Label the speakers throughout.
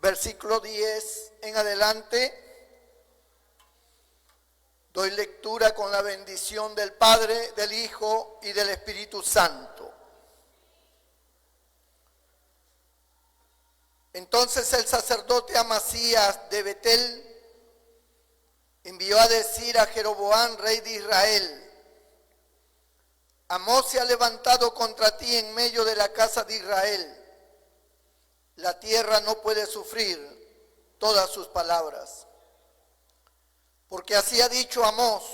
Speaker 1: versículo 10 en adelante. Doy lectura con la bendición del Padre, del Hijo y del Espíritu Santo. Entonces el sacerdote Amasías de Betel envió a decir a Jeroboam, rey de Israel: Amós se ha levantado contra ti en medio de la casa de Israel. La tierra no puede sufrir todas sus palabras. Porque así ha dicho Amós: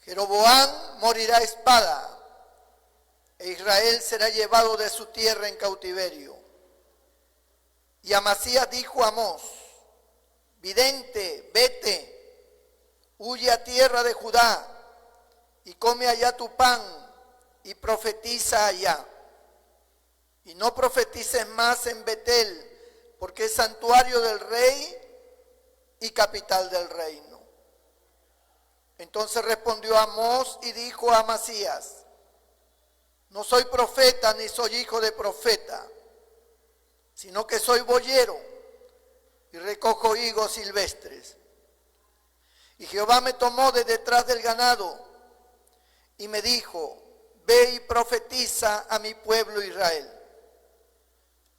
Speaker 1: Jeroboam morirá a espada, e Israel será llevado de su tierra en cautiverio. Y Amasías dijo a Amós: Vidente, vete, huye a tierra de Judá, y come allá tu pan, y profetiza allá. Y no profetices más en Betel, porque es santuario del rey y capital del reino. Entonces respondió Amós y dijo a Amasías: No soy profeta ni soy hijo de profeta, sino que soy boyero y recojo higos silvestres. Y Jehová me tomó de detrás del ganado y me dijo: Ve y profetiza a mi pueblo Israel.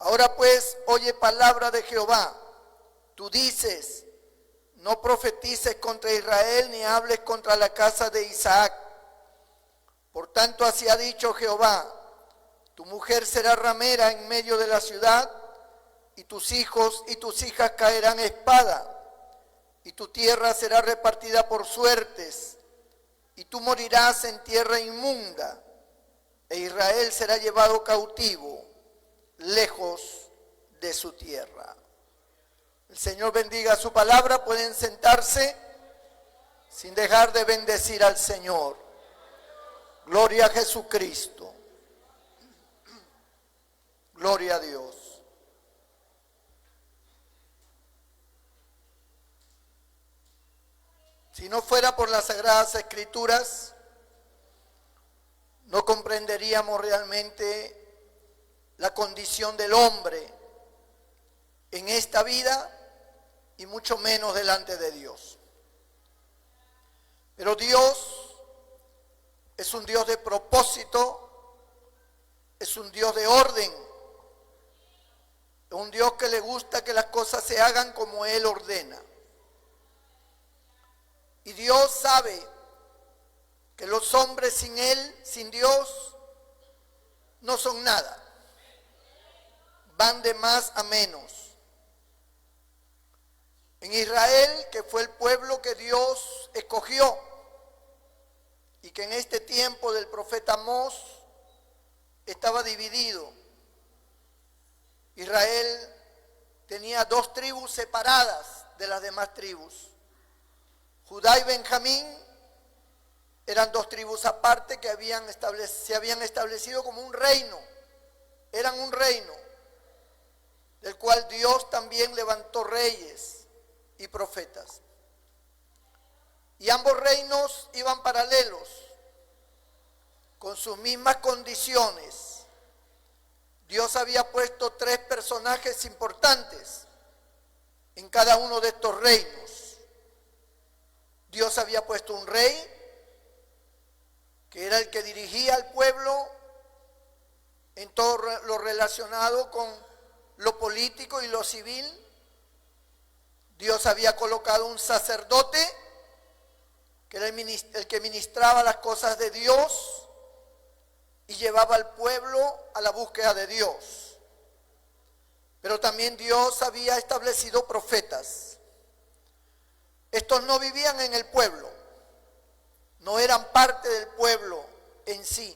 Speaker 1: Ahora pues, oye palabra de Jehová. Tú dices: No profetices contra Israel ni hables contra la casa de Isaac. Por tanto, así ha dicho Jehová: Tu mujer será ramera en medio de la ciudad, y tus hijos y tus hijas caerán a espada, y tu tierra será repartida por suertes, y tú morirás en tierra inmunda, e Israel será llevado cautivo, lejos de su tierra. El Señor bendiga su palabra. Pueden sentarse sin dejar de bendecir al Señor. Gloria a Jesucristo. Gloria a Dios. Si no fuera por las Sagradas Escrituras, no comprenderíamos realmente la condición del hombre en esta vida y mucho menos delante de Dios. Pero Dios es un Dios de propósito, es un Dios de orden, es un Dios que le gusta que las cosas se hagan como Él ordena. Y Dios sabe que los hombres sin Él, sin Dios, no son nada. Van de más a menos. En Israel, que fue el pueblo que Dios escogió, y que en este tiempo del profeta Amós estaba dividido. Israel tenía dos tribus separadas de las demás tribus. Judá y Benjamín eran dos tribus aparte que se habían establecido como un reino. Eran un reino del cual Dios también levantó reyes y profetas. Y ambos reinos iban paralelos, con sus mismas condiciones. Dios había puesto tres personajes importantes en cada uno de estos reinos. Dios había puesto un rey, que era el que dirigía al pueblo en todo lo relacionado con lo político y lo civil. Dios había colocado un sacerdote, que era el que ministraba las cosas de Dios y llevaba al pueblo a la búsqueda de Dios. Pero también Dios había establecido profetas. Estos no vivían en el pueblo, no eran parte del pueblo en sí.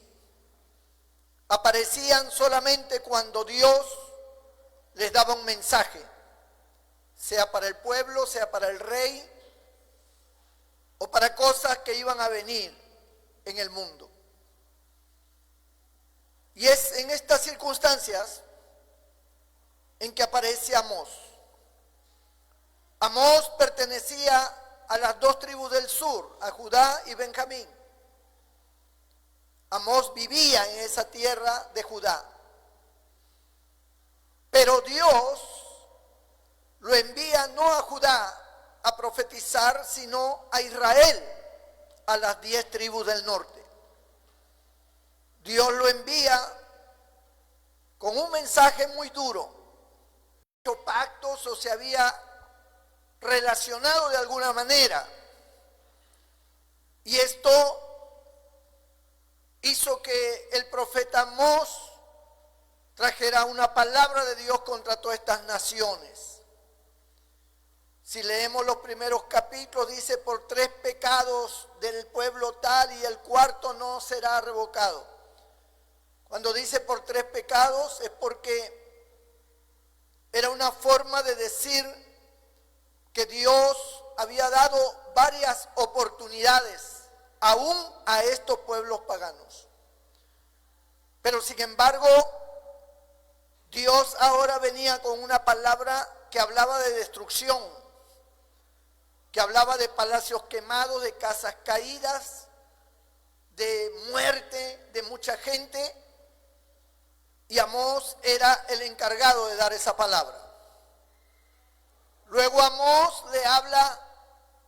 Speaker 1: Aparecían solamente cuando Dios les daba un mensaje, sea para el pueblo, sea para el rey, o para cosas que iban a venir en el mundo. Y es en estas circunstancias en que aparece Amós. Amós pertenecía a las dos tribus del sur, a Judá y Benjamín. Amós vivía en esa tierra de Judá. Pero Dios lo envía no a Judá a profetizar, sino a Israel, a las 10 tribus del norte. Dios lo envía con un mensaje muy duro. Pactos o se había relacionado de alguna manera. Y esto hizo que el profeta Amós trajera una palabra de Dios contra todas estas naciones. Si leemos los primeros capítulos, dice: por 3 pecados del pueblo tal y el cuarto no será revocado. Cuando dice por 3 pecados es porque era una forma de decir que Dios había dado varias oportunidades aún a estos pueblos paganos. Pero sin embargo, Dios ahora venía con una palabra que hablaba de destrucción, que hablaba de palacios quemados, de casas caídas, de muerte de mucha gente. Y Amós era el encargado de dar esa palabra. Luego Amós le habla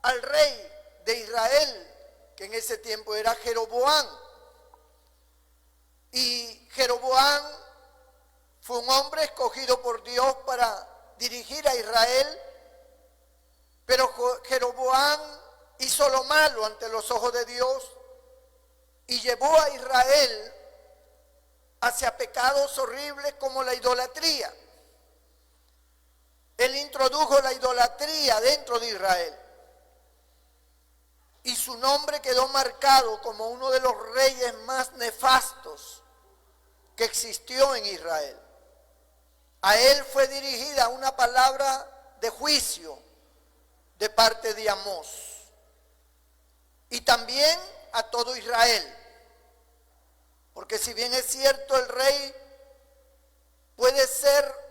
Speaker 1: al rey de Israel, que en ese tiempo era Jeroboam. Y Jeroboam fue un hombre escogido por Dios para dirigir a Israel, pero Jeroboam hizo lo malo ante los ojos de Dios y llevó a Israel hacia pecados horribles como la idolatría. Él introdujo la idolatría dentro de Israel y su nombre quedó marcado como uno de los reyes más nefastos que existió en Israel. A él fue dirigida una palabra de juicio de parte de Amós y también a todo Israel. Porque si bien es cierto, el rey puede ser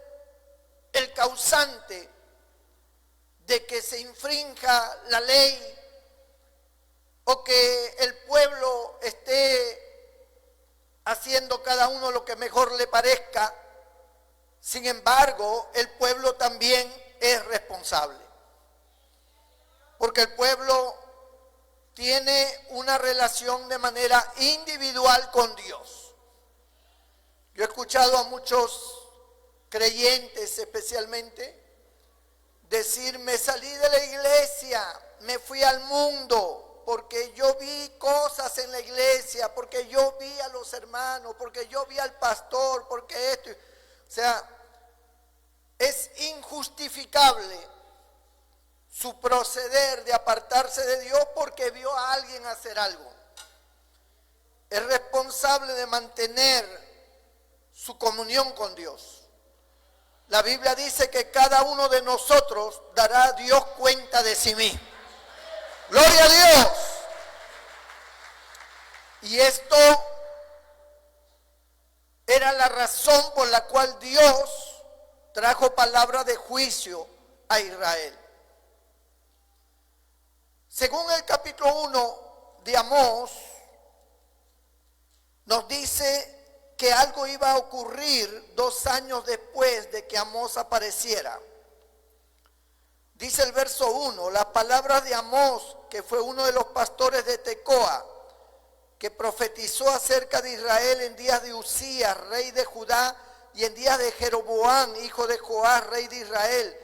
Speaker 1: el causante de que se infrinja la ley o que el pueblo esté haciendo cada uno lo que mejor le parezca, sin embargo, el pueblo también es responsable. Porque el pueblo tiene una relación de manera individual con Dios. Yo he escuchado a muchos creyentes especialmente decir: me salí de la iglesia, me fui al mundo, porque yo vi cosas en la iglesia, porque yo vi a los hermanos, porque yo vi al pastor, porque esto. O sea, es injustificable su proceder de apartarse de Dios porque vio a alguien hacer algo. Es responsable de mantener su comunión con Dios. La Biblia dice que cada uno de nosotros dará a Dios cuenta de sí mismo. ¡Gloria a Dios! Y esto era la razón por la cual Dios trajo palabra de juicio a Israel. Según el capítulo 1 de Amós, nos dice que algo iba a ocurrir 2 años después de que Amós apareciera. Dice el verso 1, las palabras de Amós, que fue uno de los pastores de Tecoa, que profetizó acerca de Israel en días de Usías, rey de Judá, y en días de Jeroboam, hijo de Joás, rey de Israel,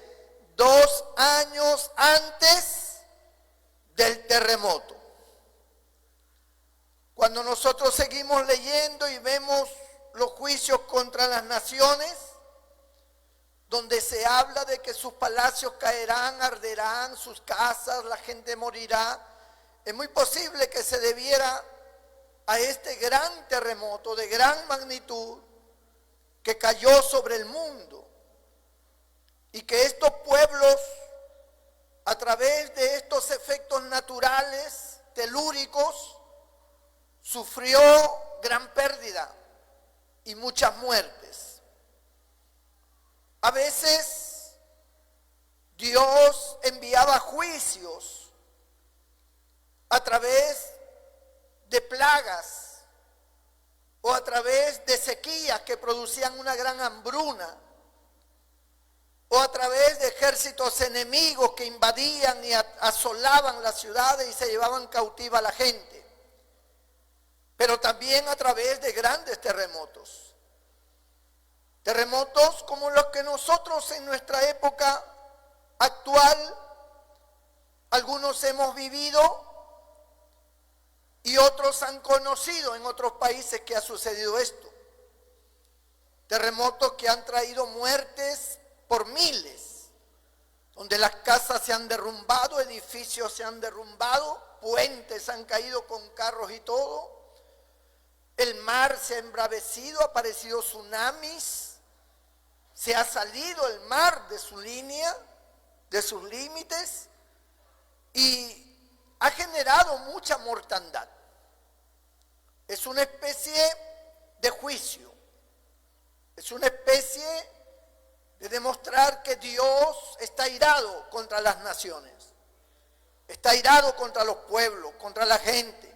Speaker 1: 2 años antes del terremoto. Cuando nosotros seguimos leyendo y vemos los juicios contra las naciones, donde se habla de que sus palacios caerán, arderán, sus casas, la gente morirá, es muy posible que se debiera a este gran terremoto de gran magnitud que cayó sobre el mundo y que estos pueblos, a través de estos efectos naturales, telúricos, sufrió gran pérdida y muchas muertes. A veces Dios enviaba juicios a través de plagas o a través de sequías que producían una gran hambruna. o a través de ejércitos enemigos que invadían y asolaban las ciudades y se llevaban cautiva a la gente, pero también a través de grandes terremotos. Terremotos como los que nosotros en nuestra época actual, algunos hemos vivido y otros han conocido en otros países que ha sucedido esto. Terremotos que han traído muertes por miles, donde las casas se han derrumbado, edificios se han derrumbado, puentes han caído con carros y todo, el mar se ha embravecido, ha aparecido tsunamis, se ha salido el mar de su línea, de sus límites, y ha generado mucha mortandad. Es una especie de juicio, es una especie de demostrar que Dios está irado contra las naciones, está irado contra los pueblos, contra la gente,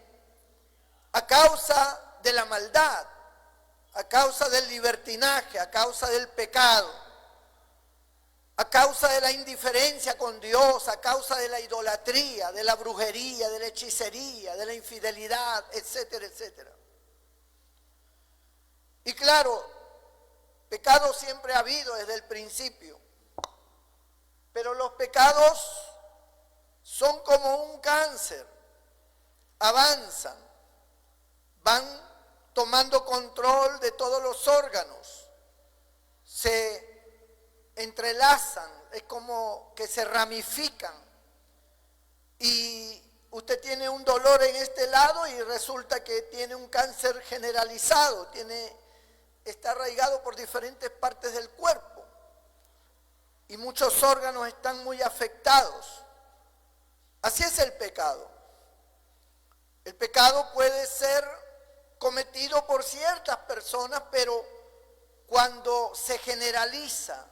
Speaker 1: a causa de la maldad, a causa del libertinaje, a causa del pecado, a causa de la indiferencia con Dios, a causa de la idolatría, de la brujería, de la hechicería, de la infidelidad, etcétera, etcétera. Y claro, pecado siempre ha habido desde el principio, pero los pecados son como un cáncer, avanzan, van tomando control de todos los órganos, se entrelazan, es como que se ramifican y usted tiene un dolor en este lado y resulta que tiene un cáncer generalizado, está arraigado por diferentes partes del cuerpo y muchos órganos están muy afectados. Así es el pecado. El pecado puede ser cometido por ciertas personas, pero cuando se generaliza,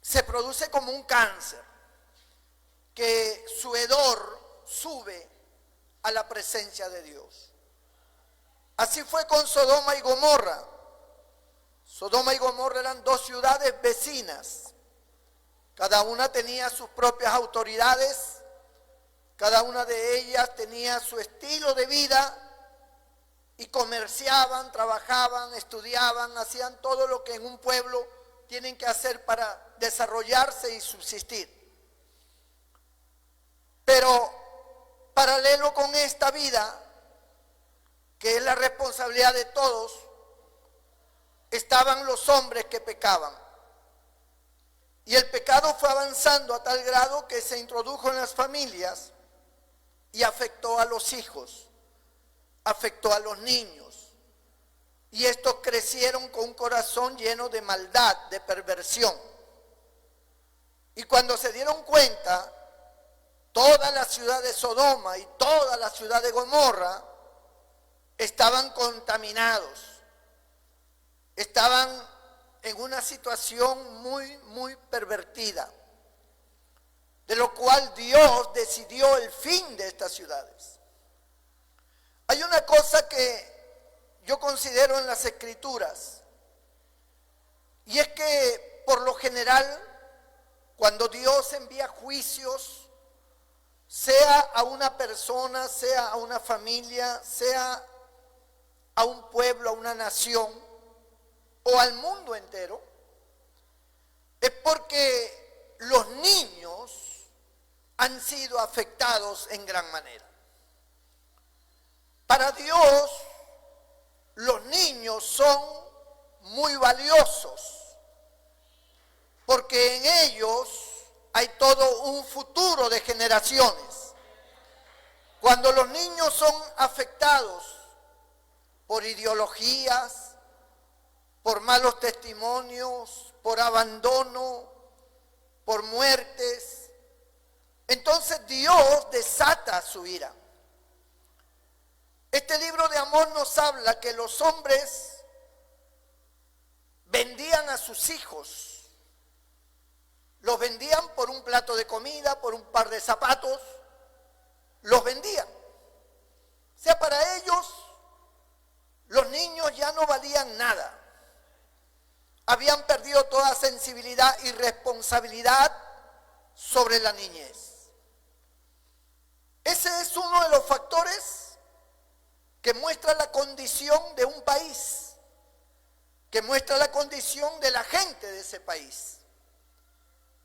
Speaker 1: se produce como un cáncer, que su hedor sube a la presencia de Dios. Así fue con Sodoma y Gomorra. Sodoma y Gomorra eran dos ciudades vecinas. Cada una tenía sus propias autoridades, cada una de ellas tenía su estilo de vida y comerciaban, trabajaban, estudiaban, hacían todo lo que en un pueblo tienen que hacer para desarrollarse y subsistir. Pero paralelo con esta vida, que es la responsabilidad de todos, estaban los hombres que pecaban. Y el pecado fue avanzando a tal grado que se introdujo en las familias y afectó a los hijos, afectó a los niños. Y estos crecieron con un corazón lleno de maldad, de perversión. Y cuando se dieron cuenta, toda la ciudad de Sodoma y toda la ciudad de Gomorra estaban contaminados, estaban en una situación muy pervertida, de lo cual Dios decidió el fin de estas ciudades. Hay una cosa que yo considero en las Escrituras, y es que por lo general, cuando Dios envía juicios, sea a una persona, sea a una familia, sea a un pueblo, a una nación o al mundo entero, es porque los niños han sido afectados en gran manera. Para Dios, los niños son muy valiosos, porque en ellos hay todo un futuro de generaciones. Cuando los niños son afectados por ideologías, por malos testimonios, por abandono, por muertes, entonces Dios desata su ira. Este libro de Amós nos habla que los hombres vendían a sus hijos, los vendían por un plato de comida, por un par de zapatos, los vendían. O sea, para ellos los niños ya no valían nada. habían perdido toda sensibilidad y responsabilidad sobre la niñez. Ese es uno de los factores que muestra la condición de un país, que muestra la condición de la gente de ese país.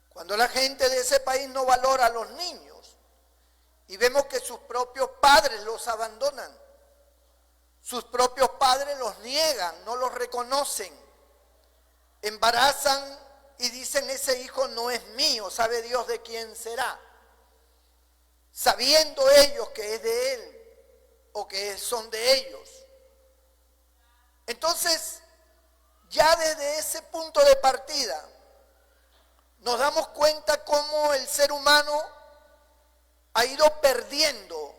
Speaker 1: Cuando la gente de ese país no valora a los niños y vemos que sus propios padres los abandonan, sus propios padres los niegan, no los reconocen, embarazan y dicen ese hijo no es mío, sabe Dios de quién será, sabiendo ellos que es de él o que son de ellos. Entonces, ya desde ese punto de partida, nos damos cuenta cómo el ser humano ha ido perdiendo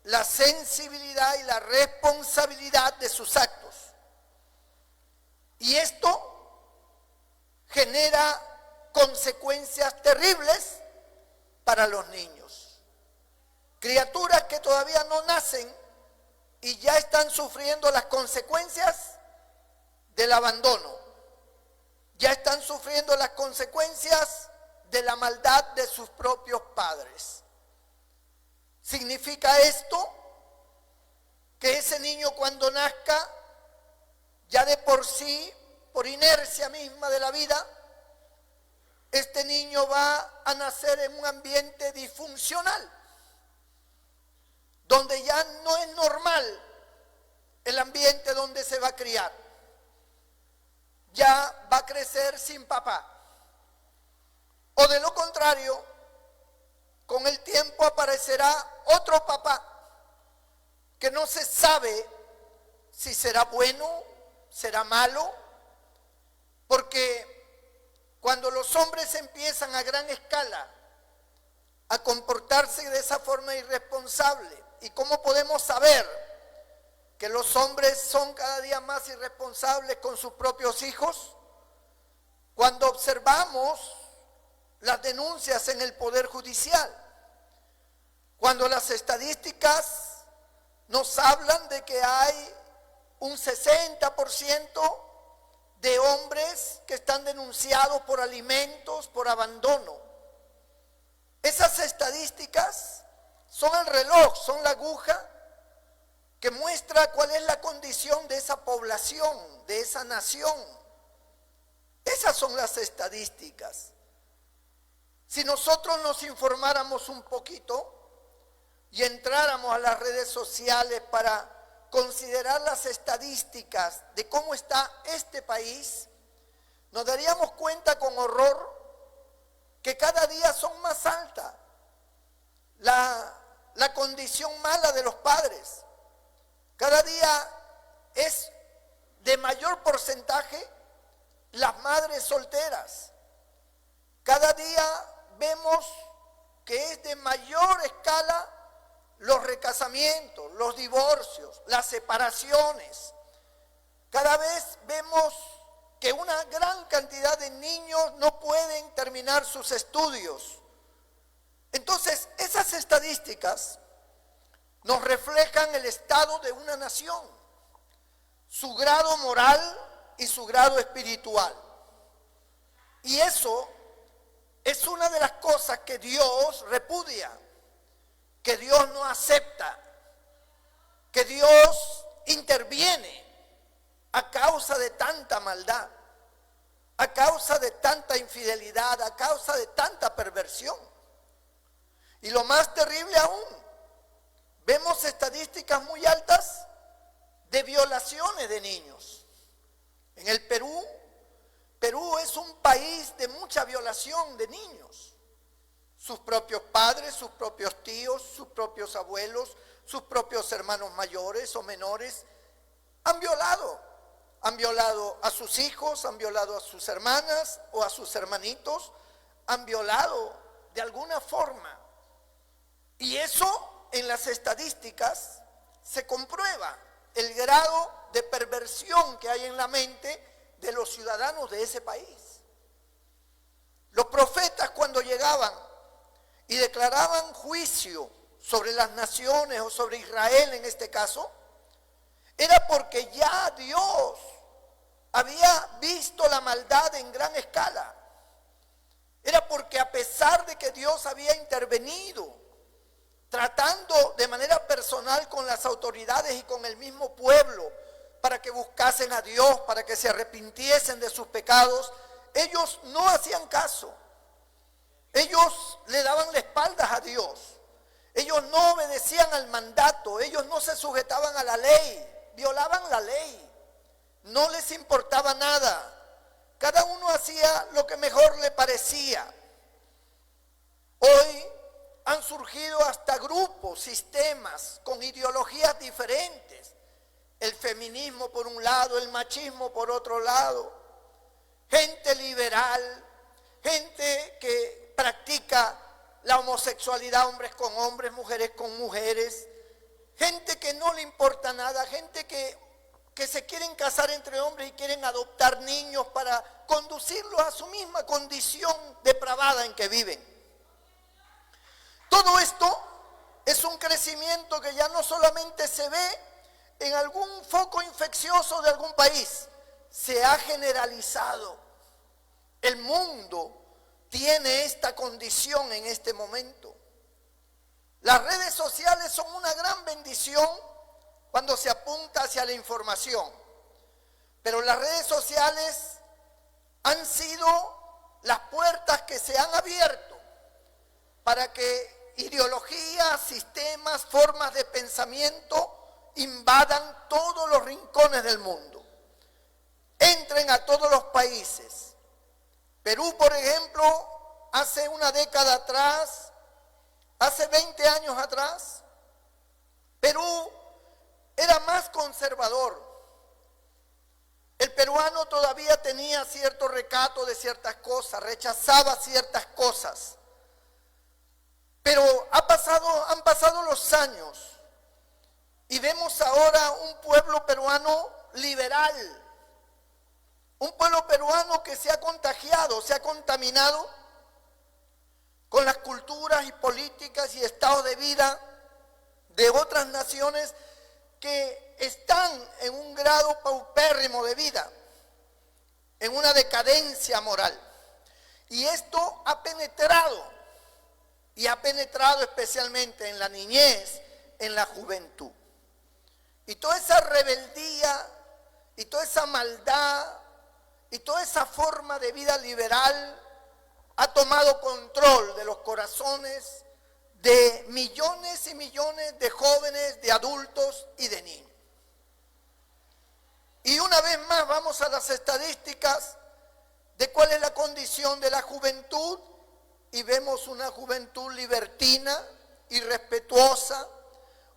Speaker 1: la sensibilidad y la responsabilidad de sus actos. Y esto genera consecuencias terribles para los niños. Criaturas que todavía no nacen y ya están sufriendo las consecuencias del abandono. Ya están sufriendo las consecuencias de la maldad de sus propios padres. ¿Significa esto que ese niño cuando nazca, ya de por sí, por inercia misma de la vida, este niño va a nacer en un ambiente disfuncional, donde ya no es normal el ambiente donde se va a criar? Ya va a crecer sin papá. O de lo contrario, con el tiempo aparecerá otro papá que no se sabe si será bueno, será malo, porque cuando los hombres empiezan a gran escala a comportarse de esa forma irresponsable, ¿y cómo podemos saber que los hombres son cada día más irresponsables con sus propios hijos? Cuando observamos las denuncias en el Poder Judicial, cuando las estadísticas nos hablan de que hay un 60% de hombres que están denunciados por alimentos, por abandono. Esas estadísticas son el reloj, son la aguja que muestra cuál es la condición de esa población, de esa nación. Esas son las estadísticas. Si nosotros nos informáramos un poquito y entráramos a las redes sociales para considerar las estadísticas de cómo está este país, nos daríamos cuenta con horror que cada día son más altas la condición mala de los padres. Cada día es de mayor porcentaje las madres solteras. Cada día vemos que es de mayor escala los recasamientos, los divorcios, las separaciones. Cada vez vemos que una gran cantidad de niños no pueden terminar sus estudios. Entonces, esas estadísticas nos reflejan el estado de una nación, su grado moral y su grado espiritual. Y eso es una de las cosas que Dios repudia, que Dios no acepta, que Dios interviene a causa de tanta maldad, a causa de tanta infidelidad, a causa de tanta perversión. Y lo más terrible aún, vemos estadísticas muy altas de violaciones de niños. En el Perú es un país de mucha violación de niños. Sus propios padres, sus propios tíos, sus propios abuelos, sus propios hermanos mayores o menores han violado a sus hijos, han violado a sus hermanas o a sus hermanitos, han violado de alguna forma. Y eso en las estadísticas se comprueba el grado de perversión que hay en la mente de los ciudadanos de ese país. Los profetas cuando llegaban y declaraban juicio sobre las naciones o sobre Israel en este caso, era porque ya Dios había visto visto la maldad en gran escala. Era porque a pesar de que Dios había intervenido, tratando de manera personal con las autoridades y con el mismo pueblo, para que buscasen a Dios, para que se arrepintiesen de sus pecados, ellos no hacían caso. Ellos le daban la espalda a Dios. Ellos no obedecían al mandato, ellos no se sujetaban a la ley, violaban la ley. No les importaba nada. Cada uno hacía lo que mejor le parecía. Hoy han surgido hasta grupos, sistemas con ideologías diferentes. El feminismo por un lado, el machismo por otro lado. Gente liberal, gente que practica la homosexualidad, hombres con hombres, mujeres con mujeres. Gente que no le importa nada, gente que se quieren casar entre hombres y quieren adoptar niños para conducirlos a su misma condición depravada en que viven. Todo esto es un crecimiento que ya no solamente se ve en algún foco infeccioso de algún país, se ha generalizado. El mundo tiene esta condición en este momento. Las redes sociales son una gran bendición cuando se apunta hacia la información, pero las redes sociales han sido las puertas que se han abierto para que ideologías, sistemas, formas de pensamiento invadan todos los rincones del mundo, entren a todos los países. Perú, por ejemplo, hace una década atrás, hace 20 años atrás, Perú era más conservador. El peruano todavía tenía cierto recato de ciertas cosas, rechazaba ciertas cosas. Pero han pasado los años y vemos ahora un pueblo peruano liberal. Un pueblo peruano que se ha contagiado, se ha contaminado con las culturas y políticas y estados de vida de otras naciones que están en un grado paupérrimo de vida, en una decadencia moral. Y esto ha penetrado, y ha penetrado especialmente en la niñez, en la juventud. Y toda esa rebeldía, y toda esa maldad, y toda esa forma de vida liberal ha tomado control de los corazones de millones y millones de jóvenes, de adultos y de niños. Y una vez más vamos a las estadísticas de cuál es la condición de la juventud y vemos una juventud libertina, irrespetuosa,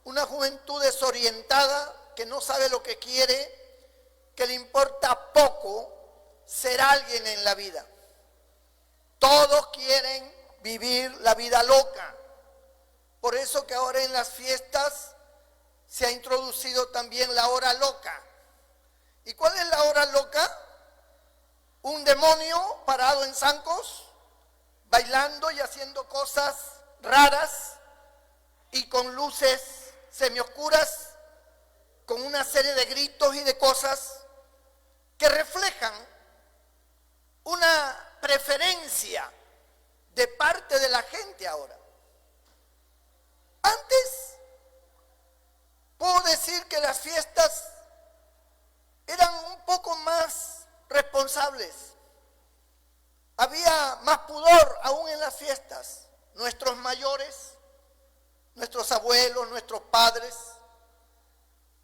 Speaker 1: una juventud desorientada que no sabe lo que quiere, que le importa poco ser alguien en la vida. Todos quieren vivir la vida loca. Por eso que ahora en las fiestas se ha introducido también la hora loca. ¿Y cuál es la hora loca? Un demonio parado en zancos, bailando y haciendo cosas raras y con luces semioscuras, con una serie de gritos y de cosas que reflejan una preferencia de parte de la gente ahora. Antes, puedo decir que las fiestas eran un poco más responsables. Había más pudor aún en las fiestas. Nuestros mayores, nuestros abuelos, nuestros padres,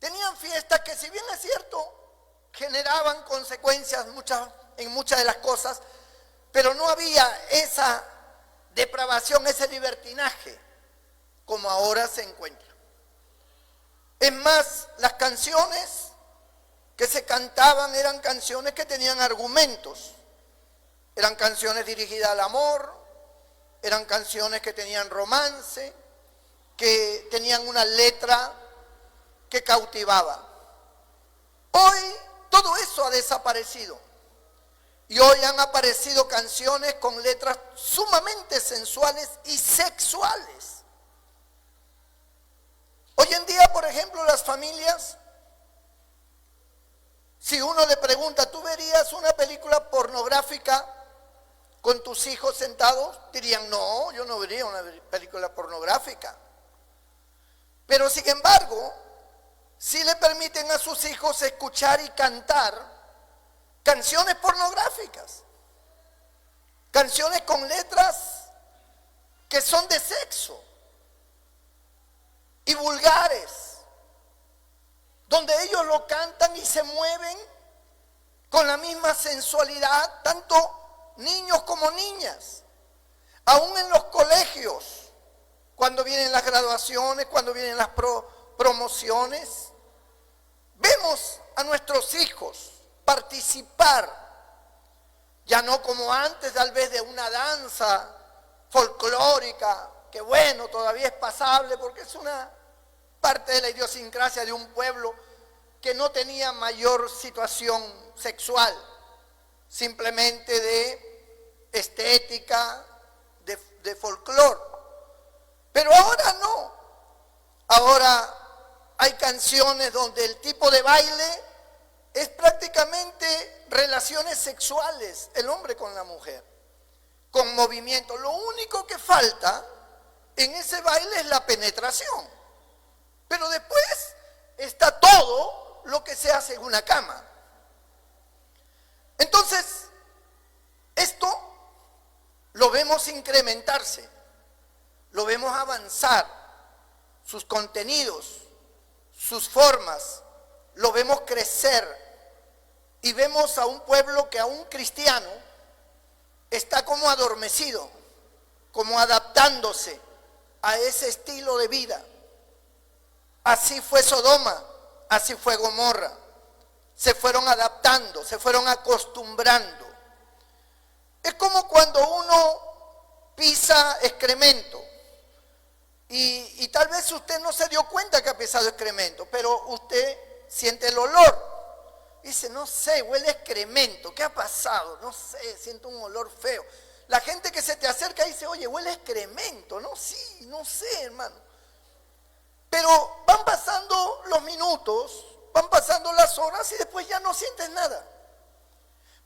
Speaker 1: tenían fiestas que, si bien es cierto, generaban consecuencias en muchas de las cosas, pero no había esa depravación, ese libertinaje como ahora se encuentra. Es más, las canciones que se cantaban eran canciones que tenían argumentos. Eran canciones dirigidas al amor, eran canciones que tenían romance, que tenían una letra que cautivaba. Hoy todo eso ha desaparecido. Y hoy han aparecido canciones con letras sumamente sensuales y sexuales. Hoy en día, por ejemplo, las familias, si uno le pregunta, ¿tú verías una película pornográfica con tus hijos sentados? Dirían, no, yo no vería una película pornográfica. Pero sin embargo, sí le permiten a sus hijos escuchar y cantar canciones pornográficas, canciones con letras que son de sexo y vulgares, donde ellos lo cantan y se mueven con la misma sensualidad, tanto niños como niñas. Aún en los colegios, cuando vienen las graduaciones, cuando vienen las promociones, vemos a nuestros hijos participar, ya no como antes, tal vez de una danza folclórica, que bueno, todavía es pasable porque es una parte de la idiosincrasia de un pueblo que no tenía mayor situación sexual, simplemente de estética, de folclore. Pero ahora no. Ahora hay canciones donde el tipo de baile es prácticamente relaciones sexuales, el hombre con la mujer, con movimiento. Lo único que falta en ese baile es la penetración. Pero después está todo lo que se hace en una cama. Entonces, esto lo vemos incrementarse, lo vemos avanzar, sus contenidos, sus formas, lo vemos crecer y vemos a un pueblo que aún cristiano está como adormecido, como adaptándose a ese estilo de vida. Así fue Sodoma, así fue Gomorra. Se fueron adaptando, se fueron acostumbrando. Es como cuando uno pisa excremento y tal vez usted no se dio cuenta que ha pisado excremento, pero usted siente el olor. Dice, no sé, huele a excremento, ¿qué ha pasado? No sé, siento un olor feo. La gente que se te acerca dice, oye, huele a excremento. No, sí, no sé, hermano. Pero van pasando los minutos, van pasando las horas y después ya no sientes nada.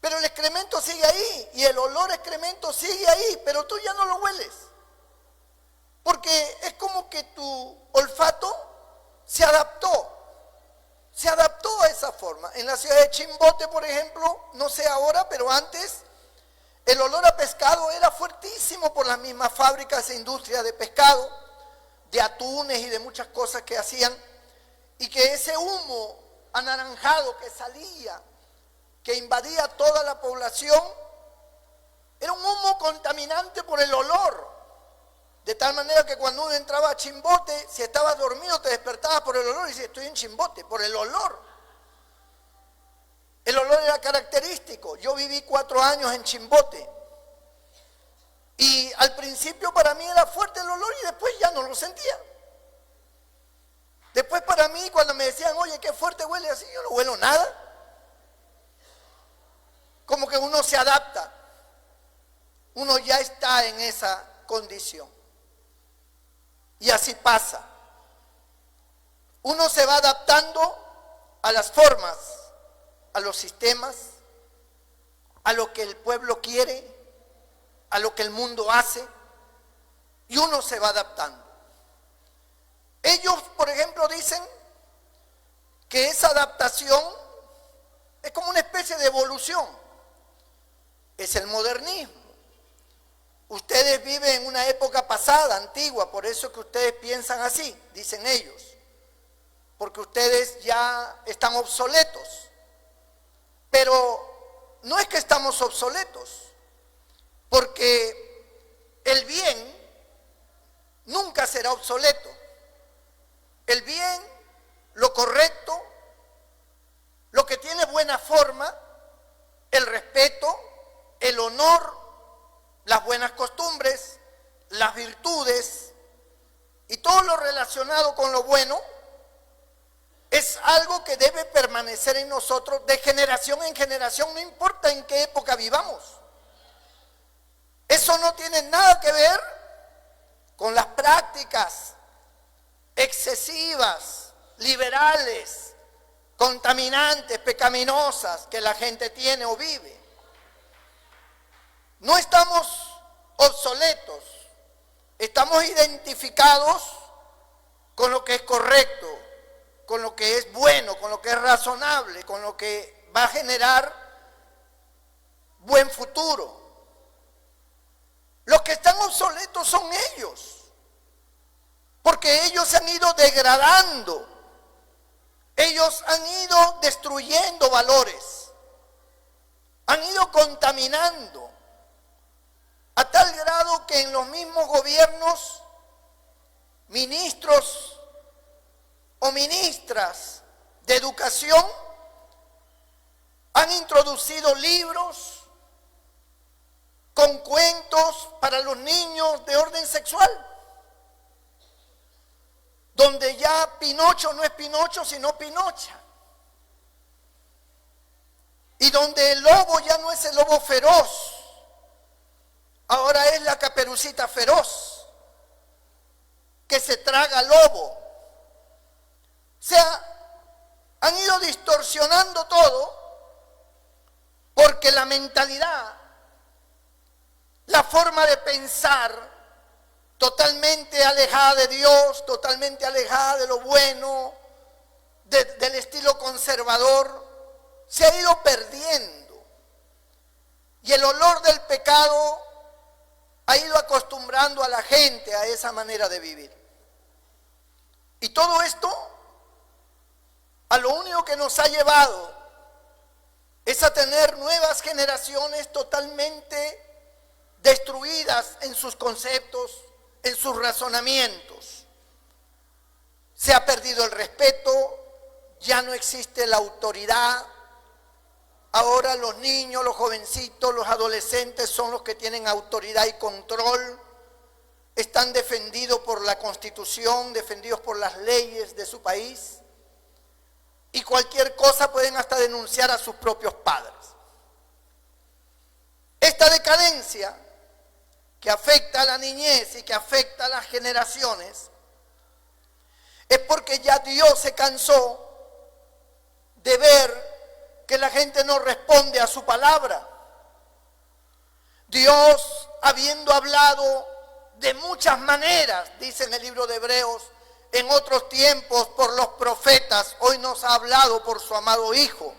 Speaker 1: Pero el excremento sigue ahí y el olor a excremento sigue ahí, pero tú ya no lo hueles. Porque es como que tu olfato se adaptó a esa forma. En la ciudad de Chimbote, por ejemplo, no sé ahora, pero antes, el olor a pescado era fuertísimo por las mismas fábricas e industrias de pescado, de atunes y de muchas cosas que hacían, y que ese humo anaranjado que salía, que invadía toda la población, era un humo contaminante por el olor. De tal manera que cuando uno entraba a Chimbote, si estabas dormido te despertabas por el olor y dices, estoy en Chimbote, por el olor. El olor era característico. Yo viví 4 años en Chimbote. Y al principio para mí era fuerte el olor y después ya no lo sentía. Después para mí cuando me decían, oye, qué fuerte huele así, yo no huelo nada. Como que uno se adapta. Uno ya está en esa condición. Y así pasa. Uno se va adaptando a las formas, a los sistemas, a lo que el pueblo quiere, a lo que el mundo hace, y uno se va adaptando. Ellos, por ejemplo, dicen que esa adaptación es como una especie de evolución, es el modernismo. Ustedes viven en una época pasada, antigua, por eso es que ustedes piensan así, dicen ellos, porque ustedes ya están obsoletos. Pero no es que estamos obsoletos, porque el bien nunca será obsoleto. El bien, lo correcto, lo que tiene buena forma, el respeto, el honor, las buenas costumbres, las virtudes y todo lo relacionado con lo bueno, es algo que debe permanecer en nosotros de generación en generación, no importa en qué época vivamos. Eso no tiene nada que ver con las prácticas excesivas, liberales, contaminantes, pecaminosas que la gente tiene o vive. No estamos obsoletos, estamos identificados con lo que es correcto, con lo que es bueno, con lo que es razonable, con lo que va a generar buen futuro. Los que están obsoletos son ellos, porque ellos se han ido degradando, ellos han ido destruyendo valores, han ido contaminando, a tal grado que en los mismos gobiernos, ministros o ministras de educación han introducido libros con cuentos para los niños de orden sexual, donde ya Pinocho no es Pinocho sino Pinocha, y donde el lobo ya no es el lobo feroz, ahora es la Caperucita feroz que se traga al lobo. O sea, han ido distorsionando todo porque la mentalidad, la forma de pensar totalmente alejada de Dios, totalmente alejada de lo bueno, del estilo conservador, se ha ido perdiendo. Y el olor del pecado ha ido acostumbrando a la gente a esa manera de vivir. Y todo esto, a lo único que nos ha llevado es a tener nuevas generaciones totalmente destruidas en sus conceptos, en sus razonamientos. Se ha perdido el respeto, ya no existe la autoridad. Ahora los niños, los jovencitos, los adolescentes son los que tienen autoridad y control. Están defendidos por la Constitución, defendidos por las leyes de su país. Y cualquier cosa pueden hasta denunciar a sus propios padres. Esta decadencia que afecta a la niñez y que afecta a las generaciones es porque ya Dios se cansó de ver que la gente no responde a su palabra. Dios, habiendo hablado de muchas maneras, dice en el libro de Hebreos, en otros tiempos por los profetas, hoy nos ha hablado por su amado Hijo,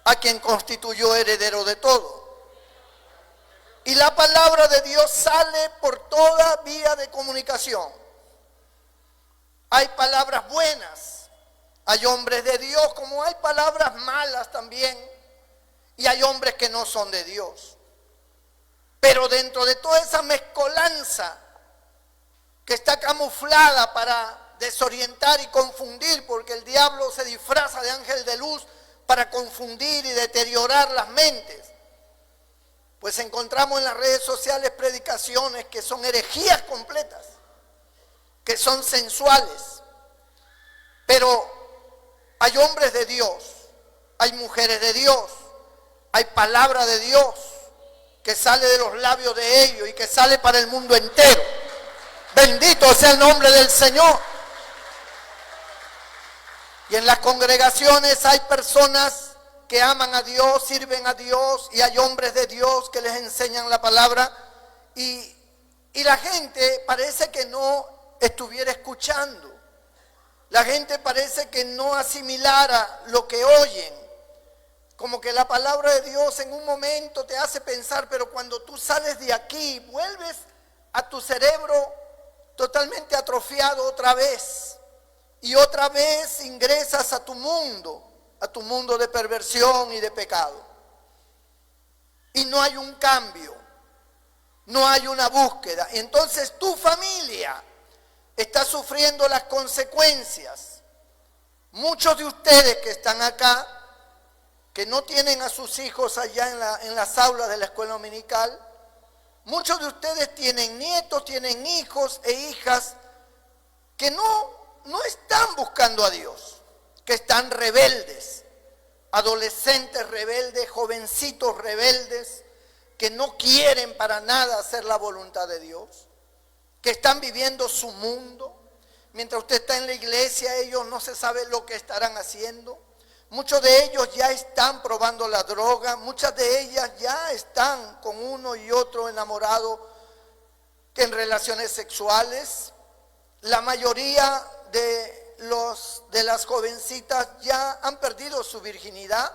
Speaker 1: a quien constituyó heredero de todo. Y la palabra de Dios sale por toda vía de comunicación. Hay palabras buenas, hay hombres de Dios, como hay palabras malas también, y hay hombres que no son de Dios. Pero dentro de toda esa mezcolanza que está camuflada para desorientar y confundir, porque el diablo se disfraza de ángel de luz para confundir y deteriorar las mentes, pues encontramos en las redes sociales predicaciones que son herejías completas, que son sensuales. Pero hay hombres de Dios, hay mujeres de Dios, hay palabra de Dios que sale de los labios de ellos y que sale para el mundo entero. Bendito sea el nombre del Señor. Y en las congregaciones hay personas que aman a Dios, sirven a Dios, y hay hombres de Dios que les enseñan la palabra, y la gente parece que no estuviera escuchando. La gente parece que no asimilara lo que oyen. Como que la palabra de Dios en un momento te hace pensar, pero cuando tú sales de aquí, vuelves a tu cerebro totalmente atrofiado otra vez. Y otra vez ingresas a tu mundo de perversión y de pecado. Y no hay un cambio, no hay una búsqueda. Entonces tu familia está sufriendo las consecuencias. Muchos de ustedes que están acá, que no tienen a sus hijos allá en las aulas de la escuela dominical, muchos de ustedes tienen nietos, tienen hijos e hijas que no están buscando a Dios, que están rebeldes, adolescentes rebeldes, jovencitos rebeldes, que no quieren para nada hacer la voluntad de Dios, que están viviendo su mundo. Mientras usted está en la iglesia, ellos no se sabe lo que estarán haciendo. muchos de ellos ya están probando la droga, muchas de ellas ya están con uno y otro enamorado que en relaciones sexuales. La mayoría de las jovencitas ya han perdido su virginidad.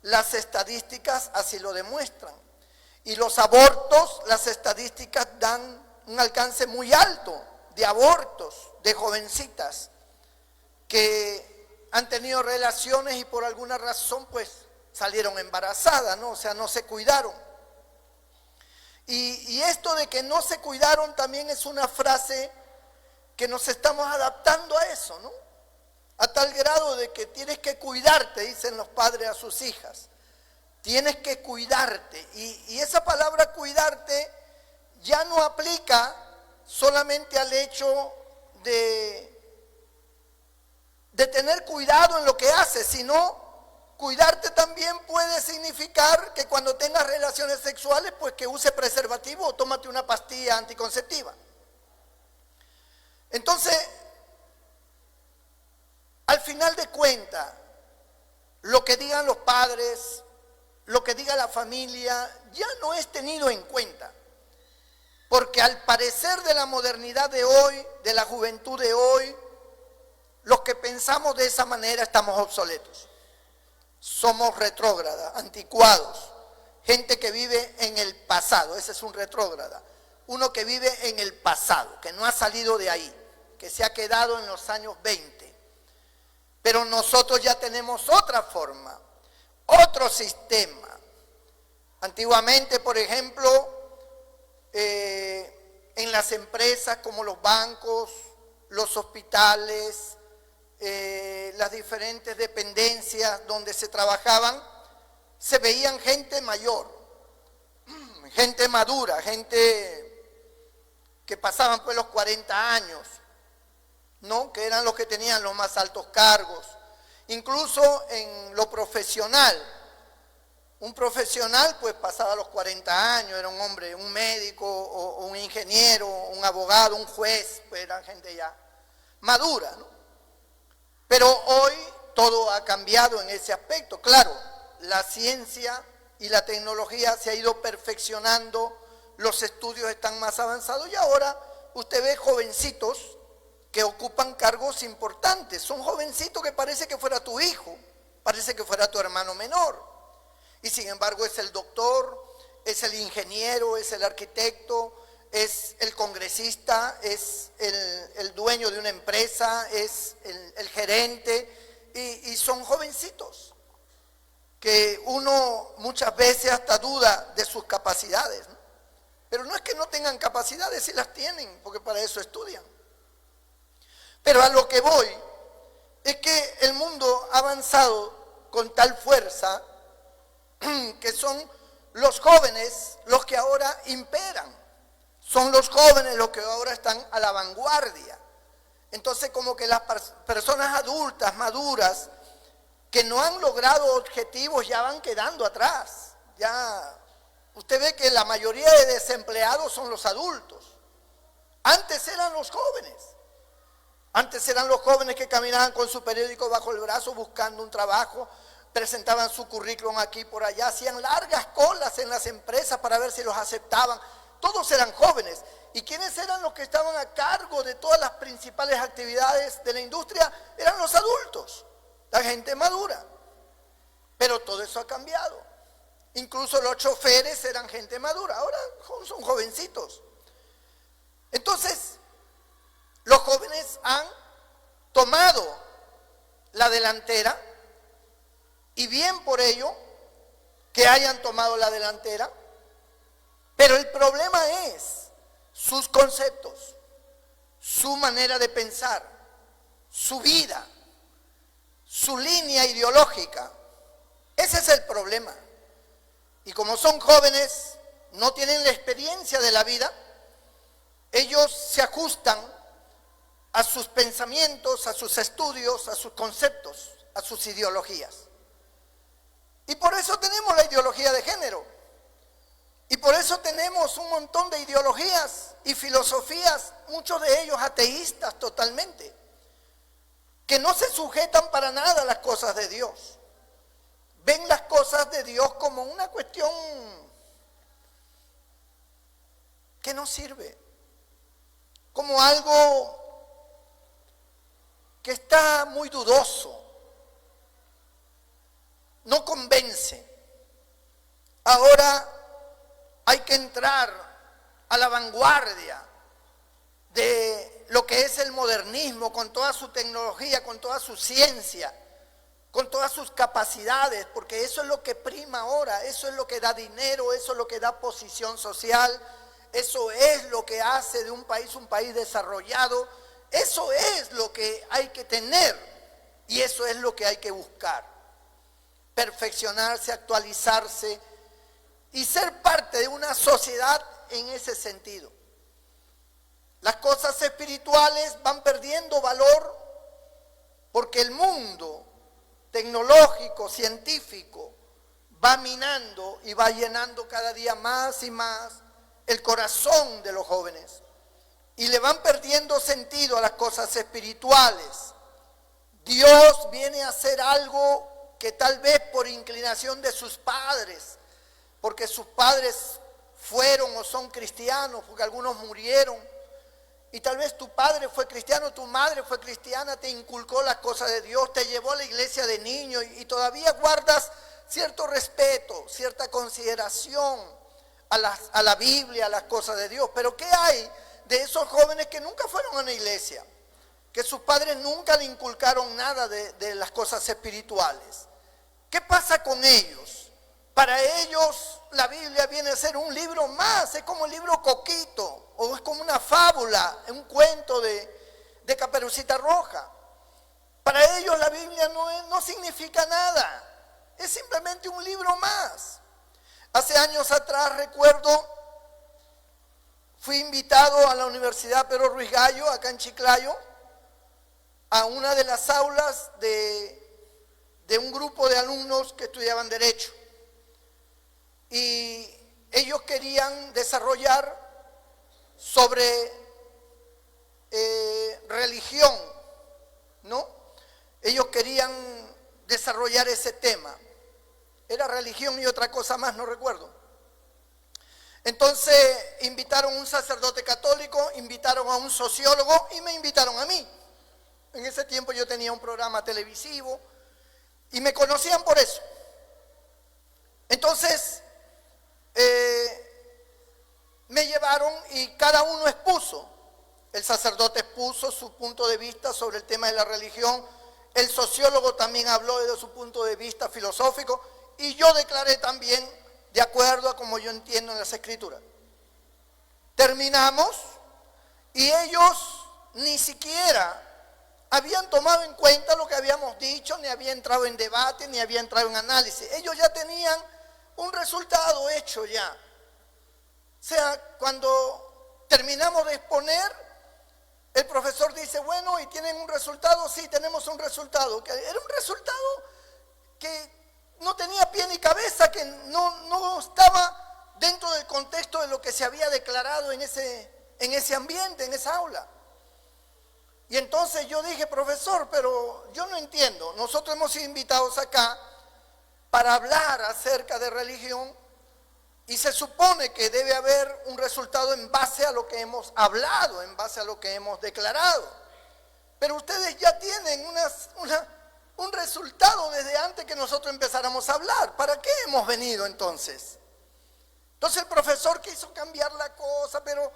Speaker 1: Las estadísticas así lo demuestran. Y los abortos, las estadísticas dan un alcance muy alto de abortos de jovencitas que han tenido relaciones y por alguna razón pues salieron embarazadas, ¿no? O sea, no se cuidaron. Y esto de que no se cuidaron también es una frase que nos estamos adaptando a eso, ¿no? A tal grado de que tienes que cuidarte, dicen los padres a sus hijas. Tienes que cuidarte. Y esa palabra cuidarte ya no aplica solamente al hecho de tener cuidado en lo que haces, sino cuidarte también puede significar que cuando tengas relaciones sexuales, pues que use preservativo o tómate una pastilla anticonceptiva. Entonces, al final de cuentas, lo que digan los padres, lo que diga la familia, ya no es tenido en cuenta. Porque al parecer de la modernidad de hoy, de la juventud de hoy, los que pensamos de esa manera estamos obsoletos. Somos retrógradas, anticuados, gente que vive en el pasado, ese es un retrógrada. Uno que vive en el pasado, que no ha salido de ahí, que se ha quedado en los años 20. Pero nosotros ya tenemos otra forma, otro sistema. Antiguamente, por ejemplo, en las empresas como los bancos, los hospitales, las diferentes dependencias donde se trabajaban, se veían gente mayor, gente madura, gente que pasaban pues los 40 años, ¿no? Que eran los que tenían los más altos cargos. Incluso en lo profesional, un profesional pues pasaba los 40 años, era un hombre, un médico, o un ingeniero, un abogado, un juez, pues era gente ya madura, ¿no? Pero hoy todo ha cambiado en ese aspecto. Claro, la ciencia y la tecnología se ha ido perfeccionando, los estudios están más avanzados y ahora usted ve jovencitos que ocupan cargos importantes. Son jovencitos que parece que fuera tu hijo, parece que fuera tu hermano menor. Y sin embargo es el doctor, es el ingeniero, es el arquitecto, es el congresista, es el dueño de una empresa, es el gerente, y son jovencitos que uno muchas veces hasta duda de sus capacidades, ¿no? Pero no es que no tengan capacidades, sí las tienen, porque para eso estudian. Pero a lo que voy es que el mundo ha avanzado con tal fuerza que son los jóvenes los que ahora imperan. Son los jóvenes los que ahora están a la vanguardia. Entonces como que las personas adultas, maduras, que no han logrado objetivos ya van quedando atrás. Ya usted ve que la mayoría de desempleados son los adultos. Antes eran los jóvenes. Antes eran los jóvenes que caminaban con su periódico bajo el brazo buscando un trabajo, presentaban su currículum aquí y por allá, hacían largas colas en las empresas para ver si los aceptaban. Todos eran jóvenes. ¿Y quiénes eran los que estaban a cargo de todas las principales actividades de la industria? Eran los adultos, la gente madura. Pero todo eso ha cambiado. Incluso los choferes eran gente madura, ahora son jovencitos. Entonces, los jóvenes han tomado la delantera, y bien por ello que hayan tomado la delantera, pero el problema es sus conceptos, su manera de pensar, su vida, su línea ideológica. Ese es el problema. Y como son jóvenes, no tienen la experiencia de la vida, ellos se ajustan a sus pensamientos, a sus estudios, a sus conceptos, a sus ideologías. Y por eso tenemos la ideología de género. Y por eso tenemos un montón de ideologías y filosofías, muchos de ellos ateístas totalmente, que no se sujetan para nada a las cosas de Dios. Ven las cosas de Dios como una cuestión que no sirve, como algo que está muy dudoso, no convence. Ahora hay que entrar a la vanguardia de lo que es el modernismo, con toda su tecnología, con toda su ciencia, con todas sus capacidades, porque eso es lo que prima ahora, eso es lo que da dinero, eso es lo que da posición social, eso es lo que hace de un país desarrollado, eso es lo que hay que tener y eso es lo que hay que buscar. Perfeccionarse, actualizarse y ser parte de una sociedad en ese sentido. Las cosas espirituales van perdiendo valor porque el mundo tecnológico, científico, va minando y va llenando cada día más y más el corazón de los jóvenes. Y le van perdiendo sentido a las cosas espirituales. Dios viene a hacer algo que tal vez por inclinación de sus padres, porque sus padres fueron o son cristianos, porque algunos murieron, y tal vez tu padre fue cristiano, tu madre fue cristiana, te inculcó las cosas de Dios, te llevó a la iglesia de niño y todavía guardas cierto respeto, cierta consideración a la Biblia, a las cosas de Dios. Pero ¿qué hay de esos jóvenes que nunca fueron a una iglesia? Que sus padres nunca le inculcaron nada de las cosas espirituales. ¿Qué pasa con ellos? Para ellos la Biblia viene a ser un libro más, es como el libro Coquito, o es como una fábula, un cuento de Caperucita Roja. Para ellos la Biblia no significa nada, es simplemente un libro más. Hace años atrás, recuerdo, fui invitado a la Universidad Pedro Ruiz Gallo, acá en Chiclayo, a una de las aulas de un grupo de alumnos que estudiaban Derecho. Y ellos querían desarrollar sobre religión, ¿no? Ellos querían desarrollar ese tema. Era religión y otra cosa más, no recuerdo. Entonces invitaron a un sacerdote católico, invitaron a un sociólogo y me invitaron a mí. En ese tiempo yo tenía un programa televisivo y me conocían por eso. Entonces me llevaron y cada uno expuso. El sacerdote expuso su punto de vista sobre el tema de la religión. El sociólogo también habló de su punto de vista filosófico y yo declaré también de acuerdo a como yo entiendo en las Escrituras. Terminamos y ellos ni siquiera habían tomado en cuenta lo que habíamos dicho, ni había entrado en debate, ni había entrado en análisis. Ellos ya tenían un resultado hecho ya. O sea, cuando terminamos de exponer, el profesor dice, bueno, ¿y tienen un resultado? Sí, tenemos un resultado. Que era un resultado que no tenía pie ni cabeza, que no estaba dentro del contexto de lo que se había declarado en ese ambiente, en esa aula. Y entonces yo dije, profesor, pero yo no entiendo. Nosotros hemos sido invitados acá para hablar acerca de religión y se supone que debe haber un resultado en base a lo que hemos hablado, en base a lo que hemos declarado. Pero ustedes ya tienen un resultado desde antes que nosotros empezáramos a hablar. ¿Para qué hemos venido entonces? Entonces el profesor quiso cambiar la cosa, pero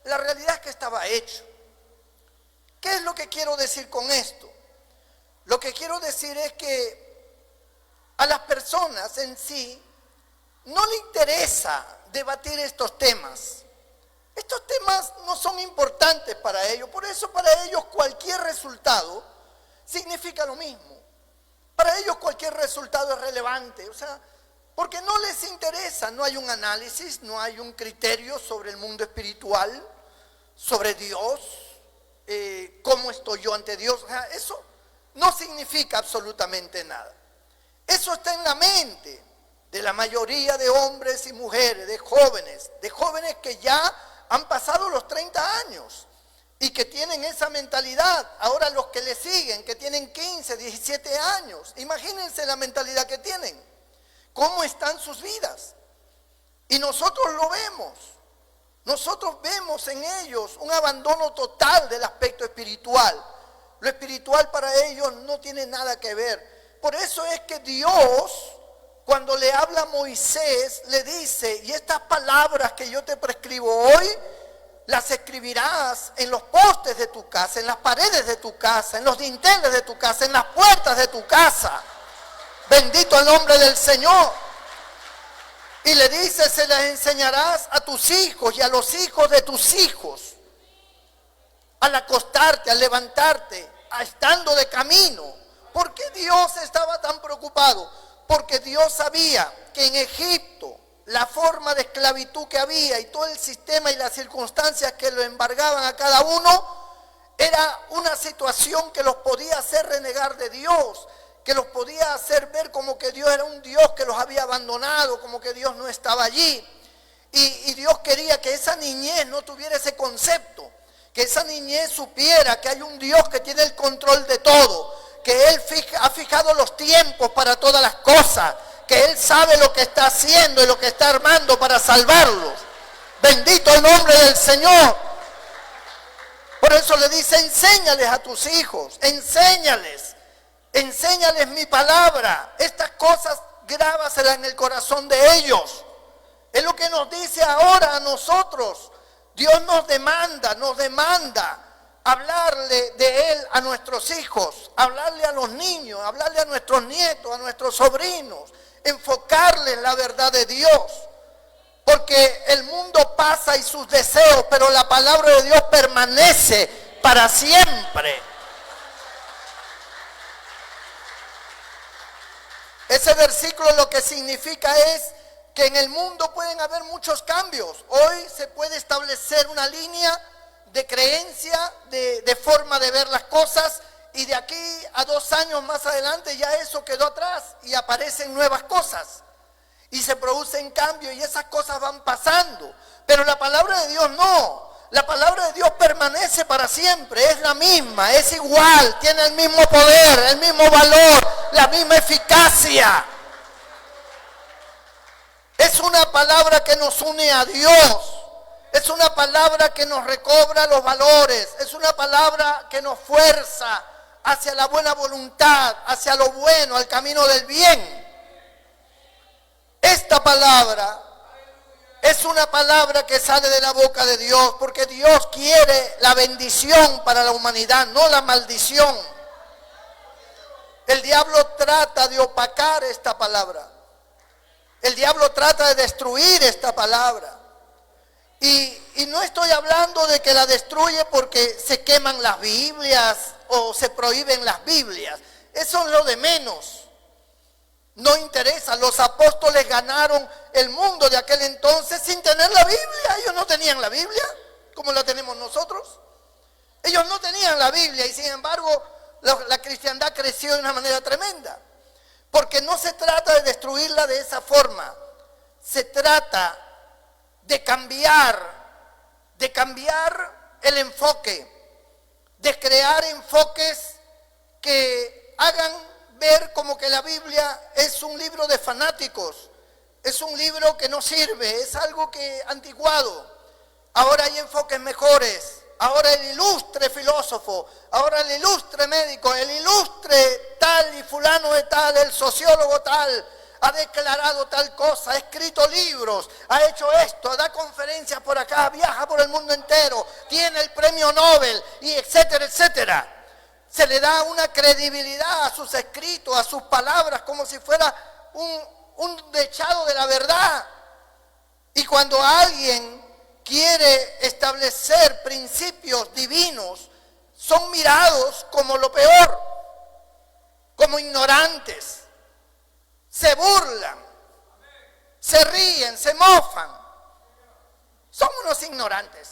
Speaker 1: la realidad es que estaba hecho. ¿Qué es lo que quiero decir con esto? Lo que quiero decir es que a las personas en sí no le interesa debatir estos temas. Estos temas no son importantes para ellos, por eso para ellos cualquier resultado significa lo mismo. Para ellos cualquier resultado es relevante, o sea, porque no les interesa, no hay un análisis, no hay un criterio sobre el mundo espiritual, sobre Dios, cómo estoy yo ante Dios. O sea, eso no significa absolutamente nada. Eso está en la mente de la mayoría de hombres y mujeres, de jóvenes que ya han pasado los 30 años y que tienen esa mentalidad. Ahora los que le siguen, que tienen 15, 17 años, imagínense la mentalidad que tienen, cómo están sus vidas. Y nosotros lo vemos. Nosotros vemos en ellos un abandono total del aspecto espiritual. Lo espiritual para ellos no tiene nada que ver. Por eso es que Dios, cuando le habla a Moisés, le dice: y estas palabras que yo te prescribo hoy, las escribirás en los postes de tu casa, en las paredes de tu casa, en los dinteles de tu casa, en las puertas de tu casa. Bendito el nombre del Señor. Y le dice: se las enseñarás a tus hijos y a los hijos de tus hijos, al acostarte, al levantarte, estando de camino. ¿Por qué Dios estaba tan preocupado? Porque Dios sabía que en Egipto la forma de esclavitud que había y todo el sistema y las circunstancias que lo embargaban a cada uno era una situación que los podía hacer renegar de Dios, que los podía hacer ver como que Dios era un Dios que los había abandonado, como que Dios no estaba allí. Y Dios quería que esa niñez no tuviera ese concepto, que esa niñez supiera que hay un Dios que tiene el control de todo, que Él ha fijado los tiempos para todas las cosas, que Él sabe lo que está haciendo y lo que está armando para salvarlos. Bendito el nombre del Señor. Por eso le dice: enséñales a tus hijos, enséñales mi palabra. Estas cosas grábaselas en el corazón de ellos. Es lo que nos dice ahora a nosotros. Dios nos demanda hablarle de Él a nuestros hijos, hablarle a los niños, hablarle a nuestros nietos, a nuestros sobrinos, enfocarle en la verdad de Dios. Porque el mundo pasa y sus deseos, pero la palabra de Dios permanece para siempre. Ese versículo lo que significa es que en el mundo pueden haber muchos cambios. Hoy se puede establecer una línea de creencia, de forma de ver las cosas, y de aquí a 2 años más adelante ya eso quedó atrás y aparecen nuevas cosas y se producen cambios y esas cosas van pasando. Pero la palabra de Dios no. La palabra de Dios permanece para siempre, es la misma, es igual, tiene el mismo poder, el mismo valor, la misma eficacia. Es una palabra que nos une a Dios. Es una palabra que nos recobra los valores. Es una palabra que nos fuerza hacia la buena voluntad, hacia lo bueno, al camino del bien. Esta palabra es una palabra que sale de la boca de Dios, porque Dios quiere la bendición para la humanidad, no la maldición. El diablo trata de opacar esta palabra. El diablo trata de destruir esta palabra. Y no estoy hablando de que la destruye porque se queman las Biblias o se prohíben las Biblias. Eso es lo de menos. No interesa. Los apóstoles ganaron el mundo de aquel entonces sin tener la Biblia. Ellos no tenían la Biblia como la tenemos nosotros. Ellos no tenían la Biblia y sin embargo la cristiandad creció de una manera tremenda. Porque no se trata de destruirla de esa forma. Se trata de cambiar el enfoque, de crear enfoques que hagan ver como que la Biblia es un libro de fanáticos, es un libro que no sirve, es algo que anticuado. Ahora hay enfoques mejores. Ahora el ilustre filósofo, ahora el ilustre médico, el ilustre tal y fulano de tal, el sociólogo tal, ha declarado tal cosa, ha escrito libros, ha hecho esto, da conferencias por acá, viaja por el mundo entero, tiene el premio Nobel y etcétera, etcétera. Se le da una credibilidad a sus escritos, a sus palabras, como si fuera un dechado de la verdad. Y cuando alguien quiere establecer principios divinos, son mirados como lo peor, como ignorantes. Se burlan, se ríen, se mofan. Son unos ignorantes.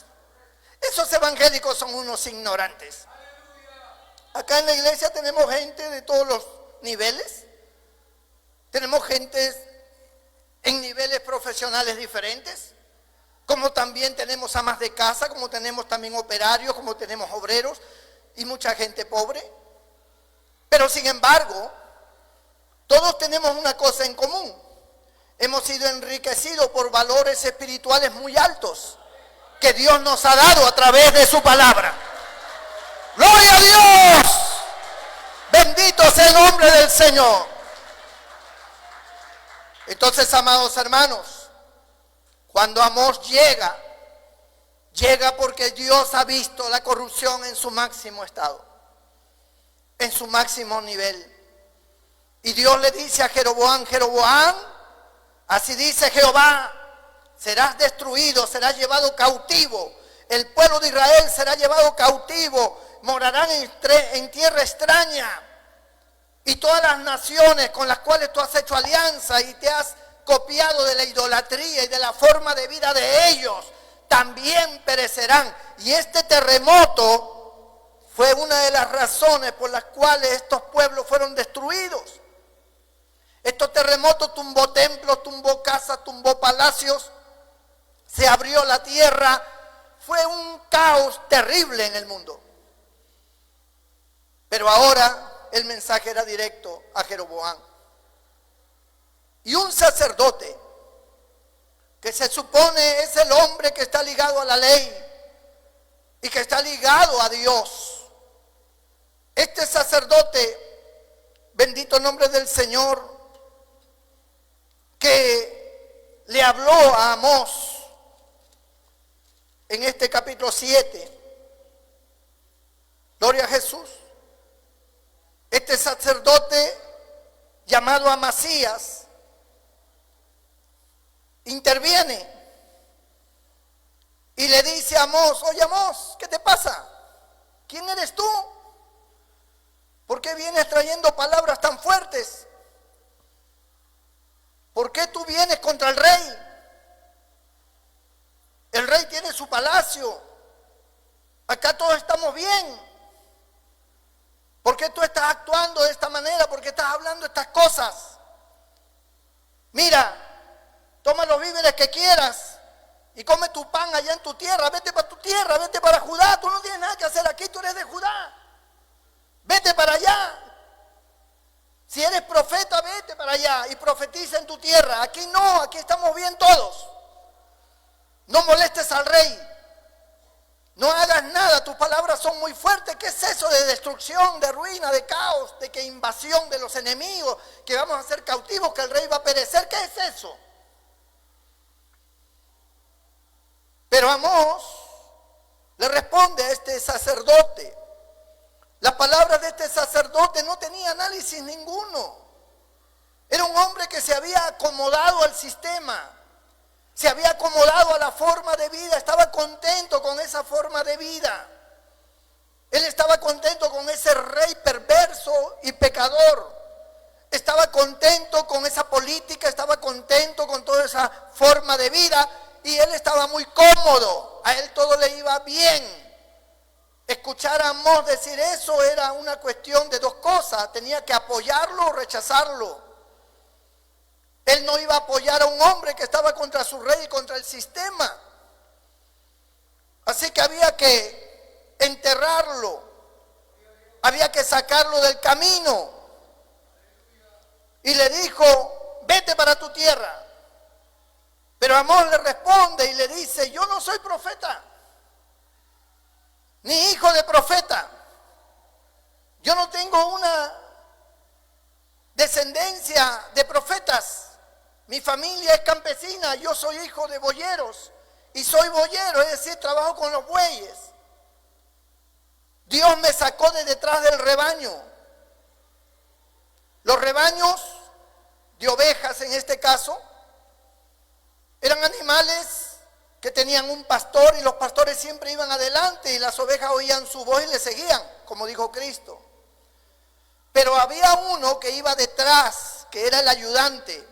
Speaker 1: Esos evangélicos son unos ignorantes. Acá en la iglesia tenemos gente de todos los niveles. Tenemos gente en niveles profesionales diferentes. como también tenemos amas de casa, como tenemos también operarios, como tenemos obreros y mucha gente pobre. Pero sin embargo, todos tenemos una cosa en común. Hemos sido enriquecidos por valores espirituales muy altos que Dios nos ha dado a través de su palabra. ¡Gloria a Dios! Bendito sea el nombre del Señor. Entonces, amados hermanos, cuando Amós llega porque Dios ha visto la corrupción en su máximo estado, en su máximo nivel. Y Dios le dice a Jeroboam: Jeroboam, así dice Jehová, serás destruido, serás llevado cautivo. El pueblo de Israel será llevado cautivo, morarán en tierra extraña. Y todas las naciones con las cuales tú has hecho alianza y te has copiado de la idolatría y de la forma de vida de ellos, también perecerán. Y este terremoto fue una de las razones por las cuales estos pueblos fueron destruidos. Estos terremotos tumbó templos, tumbó casas, tumbó palacios, se abrió la tierra. Fue un caos terrible en el mundo. Pero ahora el mensaje era directo a Jeroboam. Y un sacerdote, que se supone es el hombre que está ligado a la ley y que está ligado a Dios. Este sacerdote, bendito nombre del Señor, que le habló a Amós en este capítulo 7. Gloria a Jesús. Este sacerdote llamado Amasías interviene y le dice a Amós: oye Amós, ¿qué te pasa? ¿Quién eres tú? ¿Por qué vienes trayendo palabras tan fuertes? ¿Por qué tú vienes contra el rey? El rey tiene su palacio. Acá todos estamos bien. ¿Por qué tú estás actuando de esta manera? ¿Por qué estás hablando estas cosas? Mira, toma los víveres que quieras y come tu pan allá en tu tierra. Vete para tu tierra, vete para Judá. Tú no tienes nada que hacer aquí, tú eres de Judá. Vete para allá. Si eres profeta, vete para allá y profetiza en tu tierra. Aquí no, aquí estamos bien todos. No molestes al rey. No hagas nada, tus palabras son muy fuertes. ¿Qué es eso de destrucción, de ruina, de caos, de que invasión de los enemigos, que vamos a ser cautivos, que el rey va a perecer? ¿Qué es eso? Pero Amós le responde a este sacerdote. Las palabras de este sacerdote no tenía análisis ninguno. Era un hombre que se había acomodado al sistema. Se había acomodado a la forma de vida, estaba contento con esa forma de vida. Él estaba contento con ese rey perverso y pecador. Estaba contento con esa política, estaba contento con toda esa forma de vida y él estaba muy cómodo. A él todo le iba bien. Escuchar a Amós decir eso era una cuestión de dos cosas: tenía que apoyarlo o rechazarlo. Él no iba a apoyar a un hombre que estaba contra su rey y contra el sistema. Así que había que enterrarlo. Había que sacarlo del camino. Y le dijo: vete para tu tierra. Pero Amós le responde y le dice: yo no soy profeta, ni hijo de profeta. Yo no tengo una descendencia de profetas. Mi familia es campesina, yo soy hijo de boyeros y soy boyero, es decir, trabajo con los bueyes. Dios me sacó de detrás del rebaño. Los rebaños de ovejas en este caso eran animales que tenían un pastor y los pastores siempre iban adelante y las ovejas oían su voz y le seguían, como dijo Cristo. Pero había uno que iba detrás, que era el ayudante.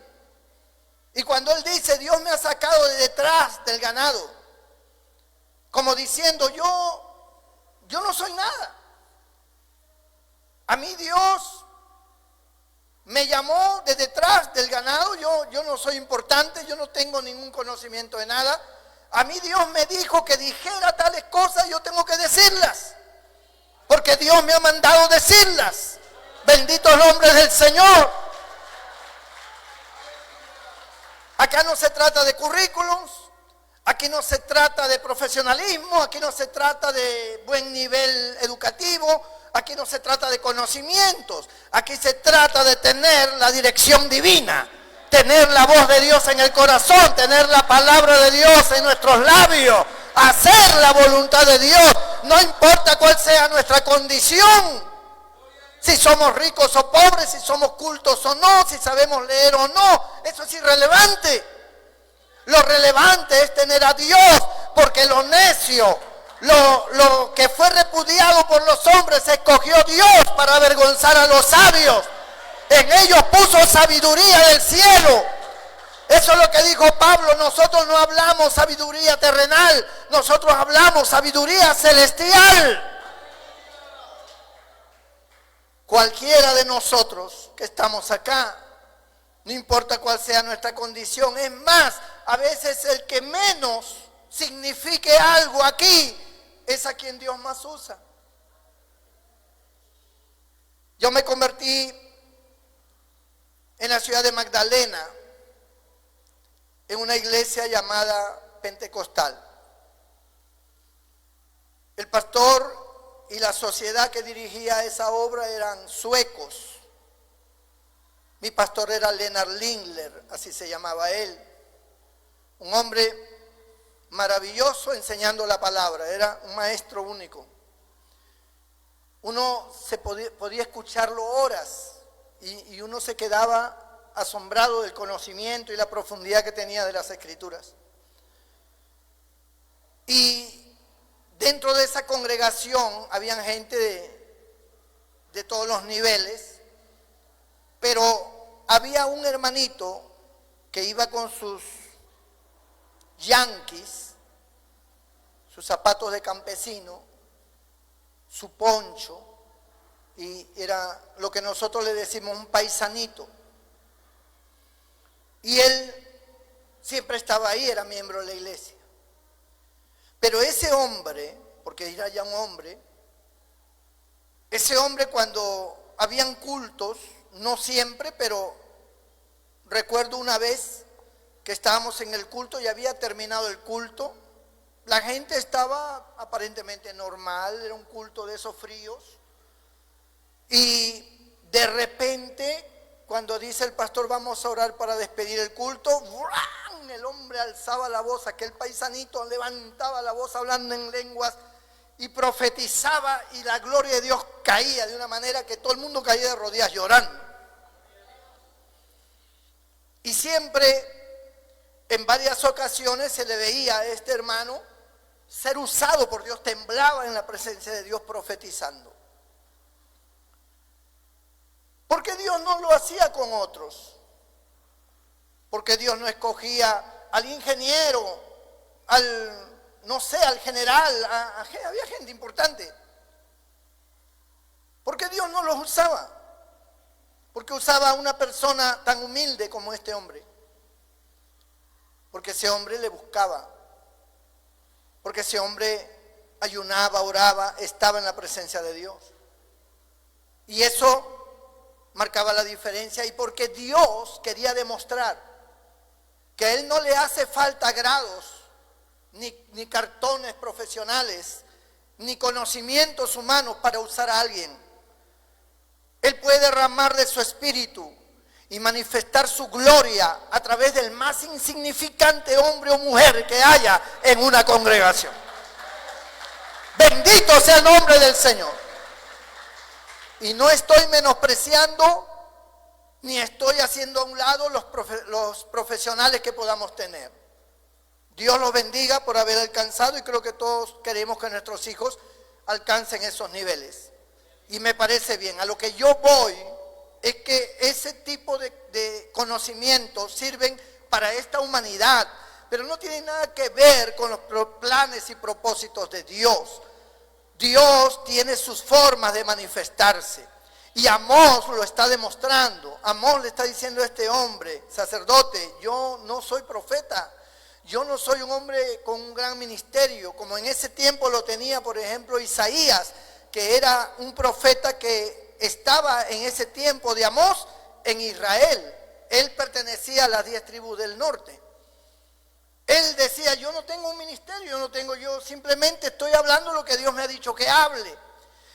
Speaker 1: Y cuando él dice: Dios me ha sacado de detrás del ganado, como diciendo: yo no soy nada. A mí Dios me llamó de detrás del ganado, yo no soy importante, yo no tengo ningún conocimiento de nada. A mí Dios me dijo que dijera tales cosas, yo tengo que decirlas. Porque Dios me ha mandado decirlas. Bendito el nombre del Señor. Acá no se trata de currículums, aquí no se trata de profesionalismo, aquí no se trata de buen nivel educativo, aquí no se trata de conocimientos, aquí se trata de tener la dirección divina, tener la voz de Dios en el corazón, tener la palabra de Dios en nuestros labios, hacer la voluntad de Dios, no importa cuál sea nuestra condición. Si somos ricos o pobres, si somos cultos o no, si sabemos leer o no, eso es irrelevante. Lo relevante es tener a Dios, porque lo necio, lo que fue repudiado por los hombres, escogió Dios para avergonzar a los sabios. En ellos puso sabiduría del cielo. Eso es lo que dijo Pablo. Nosotros no hablamos sabiduría terrenal, nosotros hablamos sabiduría celestial. Cualquiera de nosotros que estamos acá, no importa cuál sea nuestra condición, es más, a veces el que menos signifique algo aquí es a quien Dios más usa. Yo me convertí en la ciudad de Magdalena, en una iglesia llamada Pentecostal. El pastor y la sociedad que dirigía esa obra eran suecos. Mi pastor era Lennart Lindler, así se llamaba él. Un hombre maravilloso enseñando la palabra, era un maestro único. Uno podía escucharlo horas y uno se quedaba asombrado del conocimiento y la profundidad que tenía de las Escrituras. Y dentro de esa congregación había gente de todos los niveles, pero había un hermanito que iba con sus yanquis, sus zapatos de campesino, su poncho, y era lo que nosotros le decimos un paisanito. Y él siempre estaba ahí, era miembro de la iglesia. Pero ese hombre, porque era ya un hombre, ese hombre cuando habían cultos, no siempre, pero recuerdo una vez que estábamos en el culto y había terminado el culto, la gente estaba aparentemente normal, era un culto de esos fríos, y de repente, cuando dice el pastor vamos a orar para despedir el culto, ¡bran! El hombre alzaba la voz, aquel paisanito levantaba la voz hablando en lenguas y profetizaba, y la gloria de Dios caía de una manera que todo el mundo caía de rodillas llorando. Y siempre, en varias ocasiones, se le veía a este hermano ser usado por Dios, temblaba en la presencia de Dios profetizando. ¿Por qué Dios no lo hacía con otros? Porque Dios no escogía al ingeniero, al general, había gente importante. ¿Por qué Dios no los usaba? Porque usaba a una persona tan humilde como este hombre. Porque ese hombre le buscaba. Porque ese hombre ayunaba, oraba, estaba en la presencia de Dios. Y eso marcaba la diferencia, y porque Dios quería demostrar que a Él no le hace falta grados, ni cartones profesionales, ni conocimientos humanos para usar a alguien. Él puede derramar de su espíritu y manifestar su gloria a través del más insignificante hombre o mujer que haya en una congregación. Bendito sea el nombre del Señor. Y no estoy menospreciando ni estoy haciendo a un lado los profesionales que podamos tener. Dios los bendiga por haber alcanzado, y creo que todos queremos que nuestros hijos alcancen esos niveles. Y me parece bien. A lo que yo voy es que ese tipo de conocimientos sirven para esta humanidad, pero no tienen nada que ver con los planes y propósitos de Dios. Dios tiene sus formas de manifestarse. Y Amós lo está demostrando. Amós le está diciendo a este hombre, sacerdote, yo no soy profeta, yo no soy un hombre con un gran ministerio, como en ese tiempo lo tenía, por ejemplo, Isaías, que era un profeta que estaba en ese tiempo de Amós en Israel. Él pertenecía a las 10 tribus del norte. Él decía, yo no tengo un ministerio, yo simplemente estoy hablando lo que Dios me ha dicho que hable.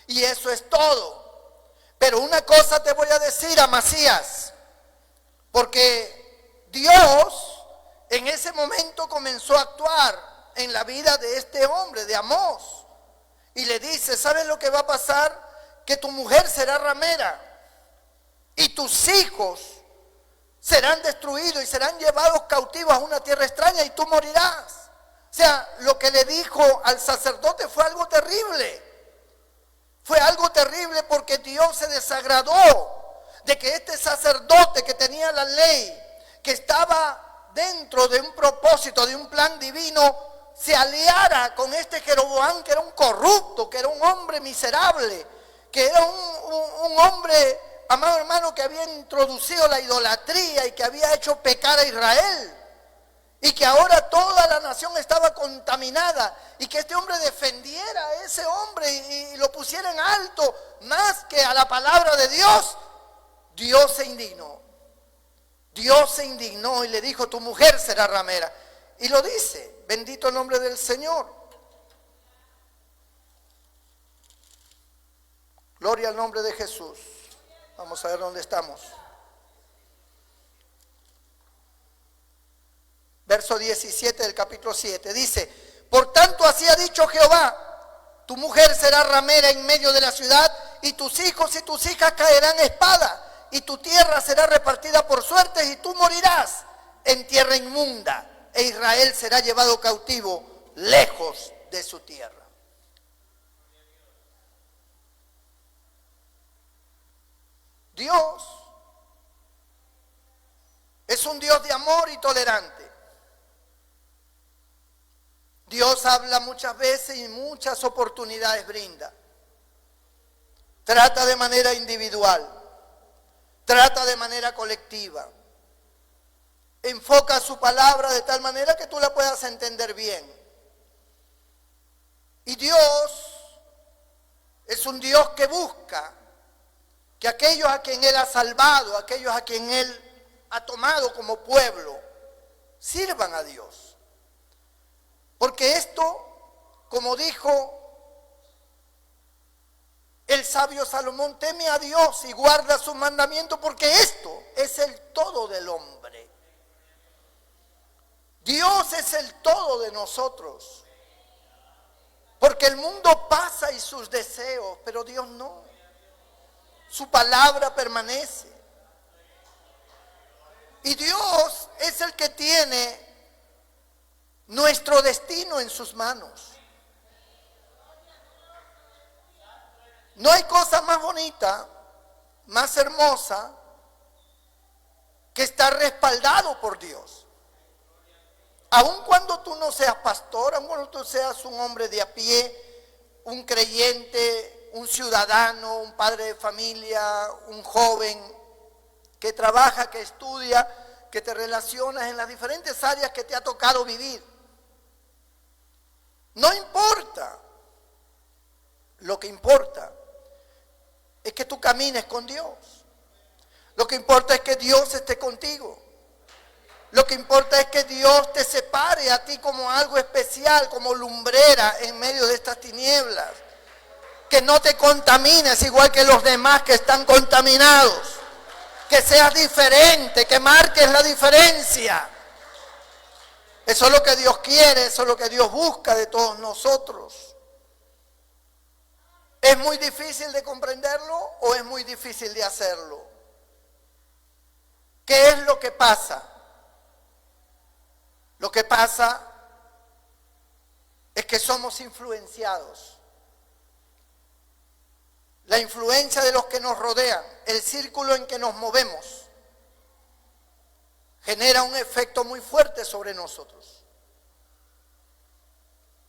Speaker 1: Y eso es todo. Pero una cosa te voy a decir, Amasías, porque Dios en ese momento comenzó a actuar en la vida de este hombre, de Amós. Y le dice, ¿sabes lo que va a pasar? Que tu mujer será ramera y tus hijos serán destruidos y serán llevados cautivos a una tierra extraña y tú morirás. O sea, lo que le dijo al sacerdote fue algo terrible. Fue algo terrible porque Dios se desagradó de que este sacerdote que tenía la ley, que estaba dentro de un propósito, de un plan divino, se aliara con este Jeroboam, que era un corrupto, que era un hombre miserable, que era un hombre, amado hermano, que había introducido la idolatría y que había hecho pecar a Israel, y que ahora toda la nación estaba contaminada, y que este hombre defendiera a ese hombre y lo pusiera en alto más que a la palabra de Dios. Dios se indignó. Dios se indignó y le dijo, tu mujer será ramera. Y lo dice, bendito el nombre del Señor. Gloria al nombre de Jesús. Vamos a ver dónde estamos. Verso 17 del capítulo 7. Dice, por tanto así ha dicho Jehová, tu mujer será ramera en medio de la ciudad, y tus hijos y tus hijas caerán espada, y tu tierra será repartida por suertes, y tú morirás en tierra inmunda, e Israel será llevado cautivo lejos de su tierra. Dios es un Dios de amor y tolerante. Dios habla muchas veces y muchas oportunidades brinda. Trata de manera individual. Trata de manera colectiva. Enfoca su palabra de tal manera que tú la puedas entender bien. Y Dios es un Dios que busca que aquellos a quien Él ha salvado, aquellos a quien Él ha tomado como pueblo, sirvan a Dios. Porque esto, como dijo el sabio Salomón, teme a Dios y guarda sus mandamientos, porque esto es el todo del hombre. Dios es el todo de nosotros. Porque el mundo pasa y sus deseos, pero Dios no. Su palabra permanece. Y Dios es el que tiene nuestro destino en sus manos. No hay cosa más bonita, más hermosa, que estar respaldado por Dios. Aun cuando tú no seas pastor, aun cuando tú seas un hombre de a pie, un creyente, un ciudadano, un padre de familia, un joven que trabaja, que estudia, que te relacionas en las diferentes áreas que te ha tocado vivir. No importa. Lo que importa es que tú camines con Dios. Lo que importa es que Dios esté contigo. Lo que importa es que Dios te separe a ti como algo especial, como lumbrera en medio de estas tinieblas. Que no te contamines igual que los demás que están contaminados. Que seas diferente, que marques la diferencia. Eso es lo que Dios quiere, eso es lo que Dios busca de todos nosotros. ¿Es muy difícil de comprenderlo o es muy difícil de hacerlo? ¿Qué es lo que pasa? Lo que pasa es que somos influenciados. La influencia de los que nos rodean, el círculo en que nos movemos, genera un efecto muy fuerte sobre nosotros.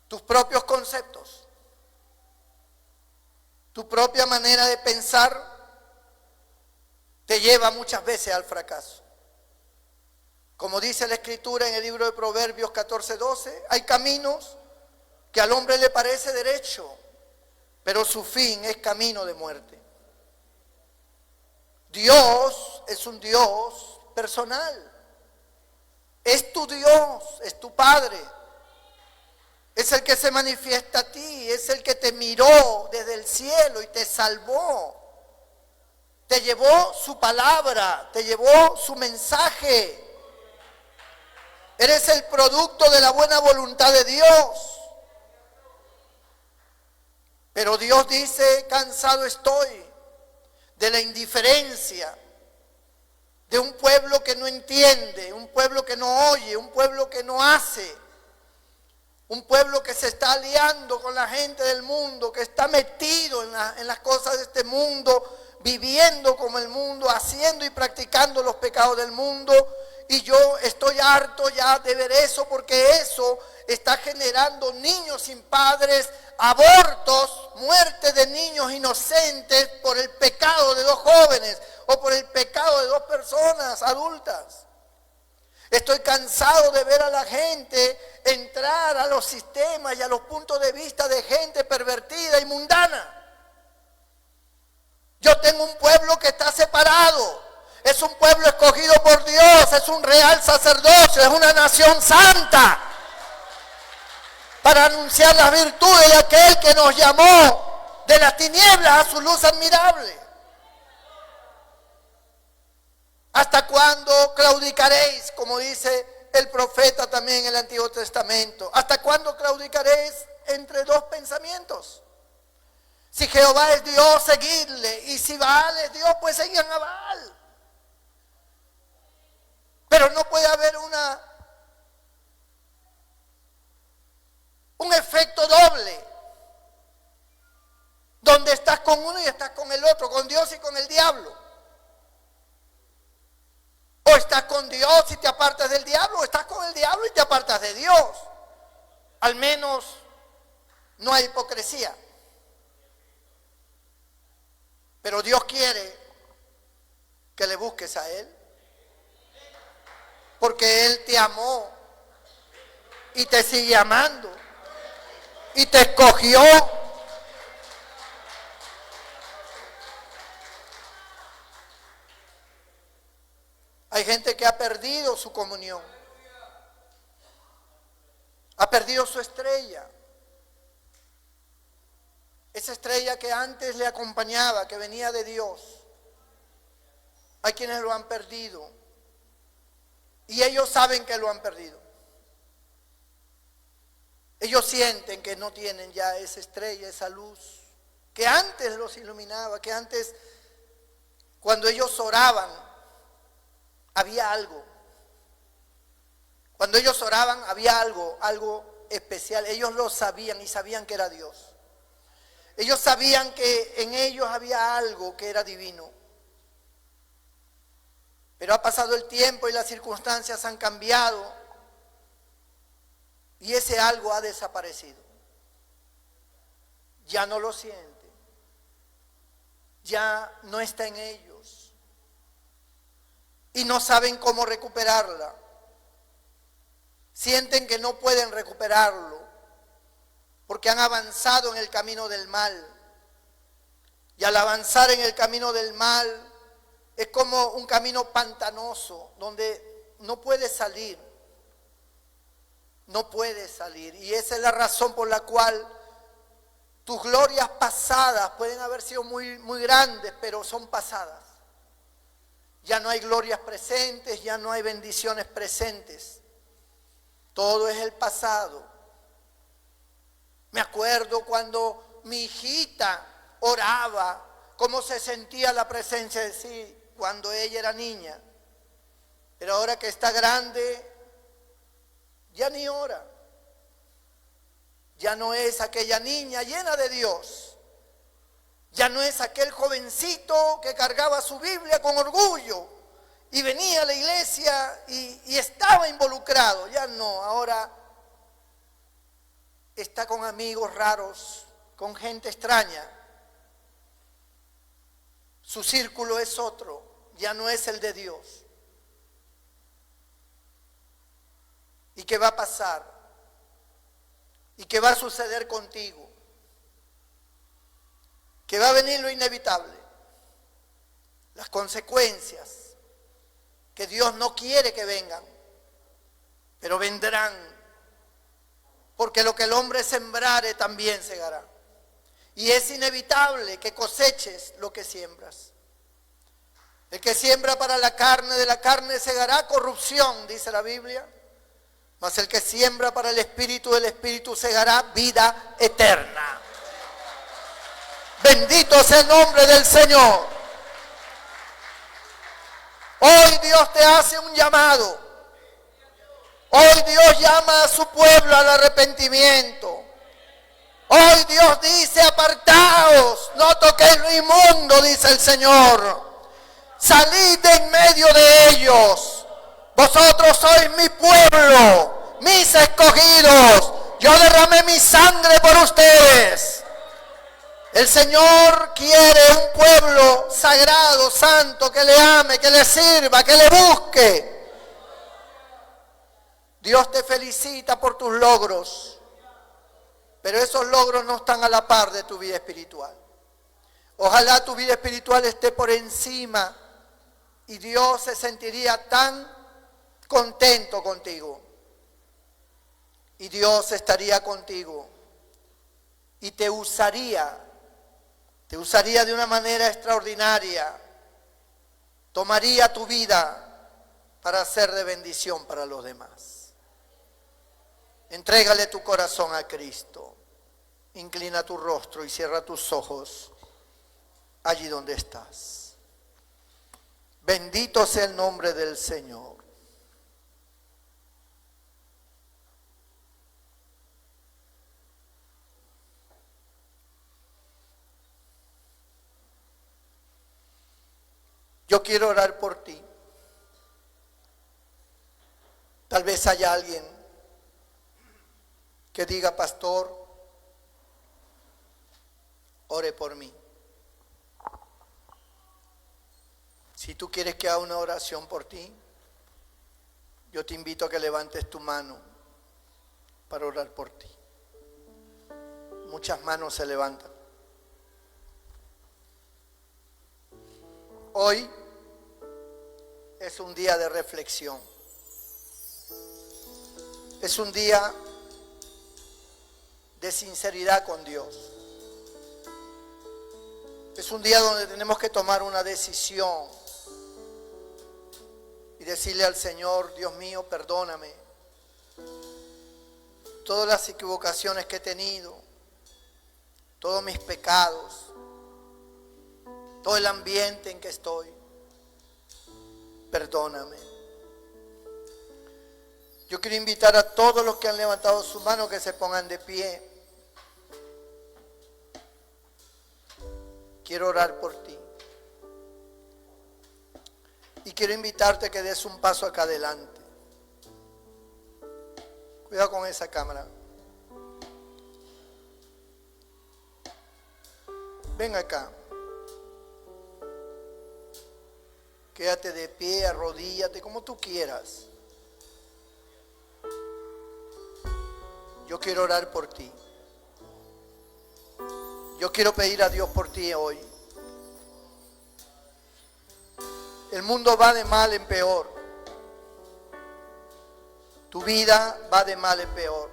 Speaker 1: Tus propios conceptos, tu propia manera de pensar te lleva muchas veces al fracaso. Como dice la Escritura en el libro de Proverbios 14:12, hay caminos que al hombre le parece derecho, pero su fin es camino de muerte. Dios es un Dios personal. Es tu Dios, es tu Padre. Es el que se manifiesta a ti, es el que te miró desde el cielo y te salvó. Te llevó su palabra, te llevó su mensaje. Eres el producto de la buena voluntad de Dios. Pero Dios dice, cansado estoy de la indiferencia, de un pueblo que no entiende, un pueblo que no oye, un pueblo que no hace, un pueblo que se está aliando con la gente del mundo, que está metido en las cosas de este mundo, viviendo como el mundo, haciendo y practicando los pecados del mundo. Y yo estoy harto ya de ver eso, porque eso está generando niños sin padres, abortos, muerte de niños inocentes por el pecado de dos jóvenes o por el pecado de dos personas adultas. Estoy cansado de ver a la gente entrar a los sistemas y a los puntos de vista de gente pervertida y mundana. Yo tengo un pueblo que está separado. Es un pueblo escogido por Dios, es un real sacerdocio, es una nación santa, para anunciar las virtudes de aquel que nos llamó de las tinieblas a su luz admirable. ¿Hasta cuándo claudicaréis? Como dice el profeta también en el Antiguo Testamento. ¿Hasta cuándo claudicaréis entre dos pensamientos? Si Jehová es Dios, seguidle, y si Baal es Dios, pues sigan a Baal. Pero no puede haber un efecto doble, donde estás con uno y estás con el otro, con Dios y con el diablo. O estás con Dios y te apartas del diablo, o estás con el diablo y te apartas de Dios. Al menos no hay hipocresía. Pero Dios quiere que le busques a Él, porque Él te amó y te sigue amando y te escogió. Hay gente que ha perdido su comunión, ha perdido su estrella, esa estrella que antes le acompañaba, que venía de Dios. Hay quienes lo han perdido y ellos saben que lo han perdido. Ellos sienten que no tienen ya esa estrella, esa luz que antes los iluminaba, que antes, cuando ellos oraban, había algo. Cuando ellos oraban había algo especial. Ellos lo sabían y sabían que era Dios. Ellos sabían que en ellos había algo que era divino. Pero ha pasado el tiempo y las circunstancias han cambiado y ese algo ha desaparecido. Ya no lo sienten. Ya no está en ellos. Y no saben cómo recuperarla. Sienten que no pueden recuperarlo porque han avanzado en el camino del mal. Y al avanzar en el camino del mal es como un camino pantanoso donde no puedes salir. No puedes salir. Y esa es la razón por la cual tus glorias pasadas pueden haber sido muy, muy grandes, pero son pasadas. Ya no hay glorias presentes, ya no hay bendiciones presentes. Todo es el pasado. Me acuerdo cuando mi hijita oraba, cómo se sentía la presencia de sí cuando ella era niña. Pero ahora que está grande, ya ni ora. Ya no es aquella niña llena de Dios. Ya no es aquel jovencito que cargaba su Biblia con orgullo y venía a la iglesia y estaba involucrado. Ya no, ahora está con amigos raros, con gente extraña. Su círculo es otro, ya no es el de Dios. y que va a pasar y que va a suceder contigo, que va a venir lo inevitable, las consecuencias que Dios no quiere que vengan, pero vendrán, porque lo que el hombre sembrare también segará, y es inevitable que coseches lo que siembras. El que siembra para la carne, de la carne segará corrupción, dice la Biblia, mas el que siembra para el Espíritu, del Espíritu segará vida eterna. Bendito sea el nombre del Señor. Hoy Dios te hace un llamado. Hoy Dios llama a su pueblo al arrepentimiento. Hoy Dios dice: apartaos, no toquéis lo inmundo, dice el Señor. Salid de en medio de ellos. Vosotros sois mi pueblo, mis escogidos. Yo derramé mi sangre por ustedes. El Señor quiere un pueblo sagrado, santo, que le ame, que le sirva, que le busque. Dios te felicita por tus logros, pero esos logros no están a la par de tu vida espiritual. Ojalá tu vida espiritual esté por encima y Dios se sentiría tan contento contigo. Y Dios estaría contigo y te usaría de una manera extraordinaria. Tomaría tu vida para ser de bendición para los demás. Entrégale tu corazón a Cristo. Inclina tu rostro y cierra tus ojos allí donde estás. Bendito sea el nombre del Señor. Yo quiero orar por ti. Tal vez haya alguien que diga: pastor, ore por mí. Si tú quieres que haga una oración por ti, yo te invito a que levantes tu mano para orar por ti. Muchas manos se levantan. Hoy es un día de reflexión. Es un día de sinceridad con Dios. Es un día donde tenemos que tomar una decisión y decirle al Señor: Dios mío, perdóname todas las equivocaciones que he tenido, todos mis pecados, todo el ambiente en que estoy. Perdóname. Yo quiero invitar a todos los que han levantado su mano que se pongan de pie. Quiero orar por ti. Y quiero invitarte a que des un paso acá adelante. Cuidado con esa cámara. Ven acá. Quédate de pie, arrodíllate, como tú quieras. Yo quiero orar por ti. Yo quiero pedir a Dios por ti hoy. El mundo va de mal en peor. Tu vida va de mal en peor.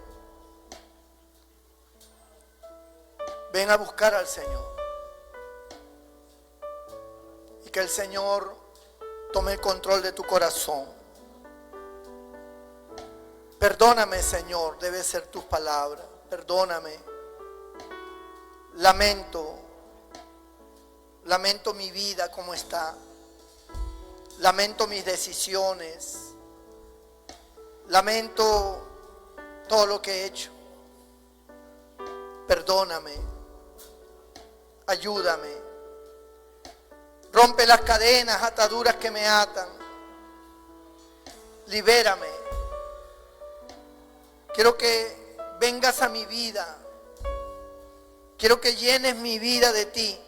Speaker 1: Ven a buscar al Señor. Y que el Señor tome el control de tu corazón. Perdóname, Señor, debe ser tus palabras. Perdóname. Lamento mi vida como está. Lamento mis decisiones. Lamento todo lo que he hecho. Perdóname. Ayúdame. Rompe las cadenas, ataduras que me atan. Libérame. Quiero que vengas a mi vida. Quiero que llenes mi vida de ti.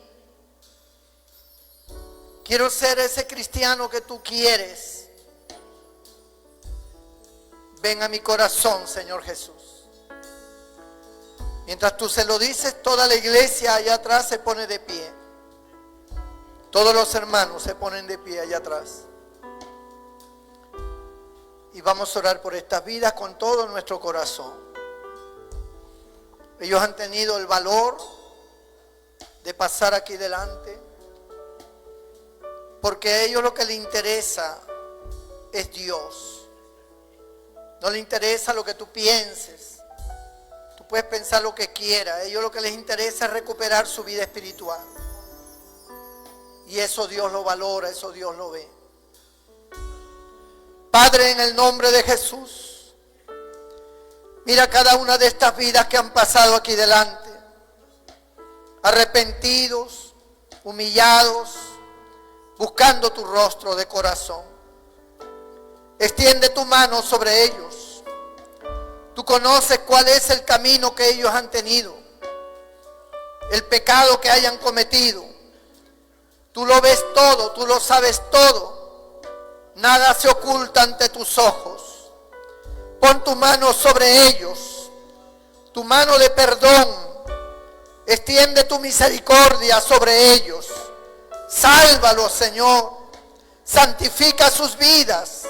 Speaker 1: Quiero ser ese cristiano que tú quieres. ven a mi corazón, Señor Jesús. Mientras tú se lo dices, toda la iglesia allá atrás se pone de pie. Todos los hermanos se ponen de pie allá atrás. Y vamos a orar por estas vidas con todo nuestro corazón. Ellos han tenido el valor de pasar aquí delante, porque a ellos lo que les interesa es Dios. No les interesa lo que tú pienses. Tú puedes pensar lo que quieras. A ellos lo que les interesa es recuperar su vida espiritual. Y eso Dios lo valora, eso Dios lo ve. Padre, en el nombre de Jesús, mira cada una de estas vidas que han pasado aquí delante, arrepentidos, humillados, buscando tu rostro de corazón. Extiende tu mano sobre ellos. Tú conoces cuál es el camino que ellos han tenido, el pecado que hayan cometido. Tú lo ves todo, tú lo sabes todo. Nada se oculta ante tus ojos. Pon tu mano sobre ellos, tu mano de perdón. Extiende tu misericordia sobre ellos. Sálvalos, Señor. Santifica sus vidas.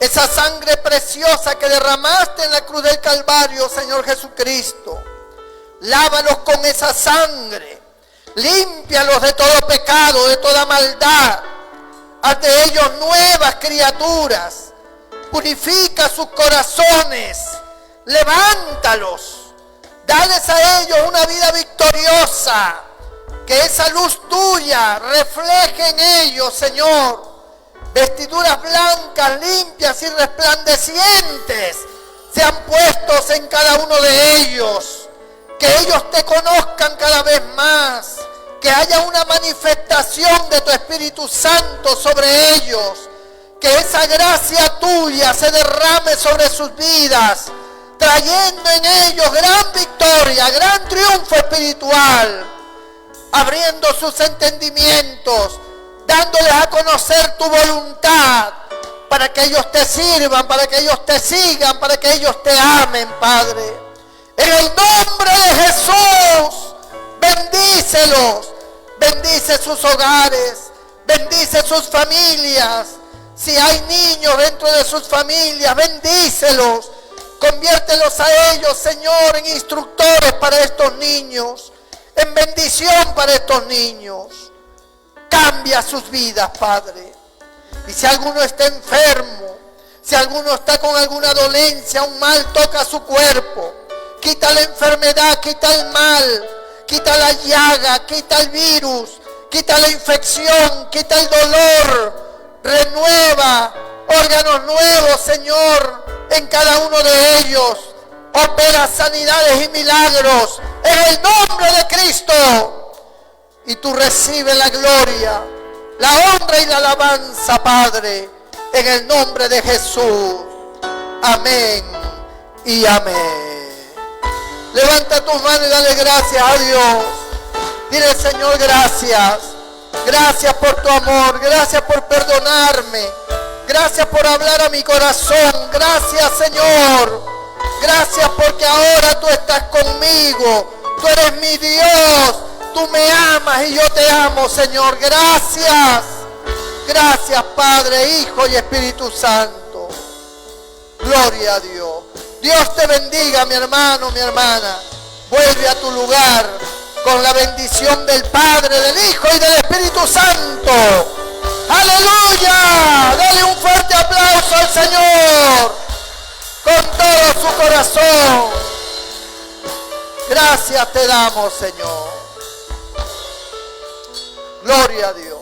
Speaker 1: Esa sangre preciosa que derramaste en la cruz del Calvario, Señor Jesucristo. Lávalos con esa sangre. Límpialos de todo pecado, de toda maldad. Haz de ellos nuevas criaturas. Purifica sus corazones. Levántalos. Dales a ellos una vida victoriosa. Que esa luz tuya refleje en ellos, Señor, vestiduras blancas, limpias y resplandecientes sean puestos en cada uno de ellos. Que ellos te conozcan cada vez más. Que haya una manifestación de tu Espíritu Santo sobre ellos. Que esa gracia tuya se derrame sobre sus vidas, trayendo en ellos gran victoria, gran triunfo espiritual. Abriendo sus entendimientos, dándoles a conocer tu voluntad, para que ellos te sirvan, para que ellos te sigan, para que ellos te amen, Padre. En el nombre de Jesús, bendícelos, bendice sus hogares, bendice sus familias. Si hay niños dentro de sus familias, bendícelos, conviértelos a ellos, Señor, en instructores para estos niños, en bendición para estos niños. Cambia sus vidas, Padre. Y si alguno está enfermo, si alguno está con alguna dolencia, un mal toca su cuerpo, quita la enfermedad, quita el mal, quita la llaga, quita el virus, quita la infección, quita el dolor, renueva órganos nuevos, Señor, en cada uno de ellos. Opera sanidades y milagros en el nombre de Cristo. Y tú recibes la gloria, la honra y la alabanza, Padre, en el nombre de Jesús. Amén y amén. Levanta tus manos y dale gracias a Dios. Dile, Señor, gracias. Gracias por tu amor. Gracias por perdonarme. Gracias por hablar a mi corazón. Gracias, Señor. Gracias porque ahora tú estás conmigo. Tú eres mi Dios. Tú me amas y yo te amo, Señor. Gracias. Gracias, Padre, Hijo y Espíritu Santo. Gloria a Dios. Dios te bendiga, mi hermano, mi hermana. Vuelve a tu lugar con la bendición del Padre, del Hijo y del Espíritu Santo. ¡Aleluya! Dale un fuerte aplauso al Señor con todo su corazón. Gracias te damos, Señor. Gloria a Dios.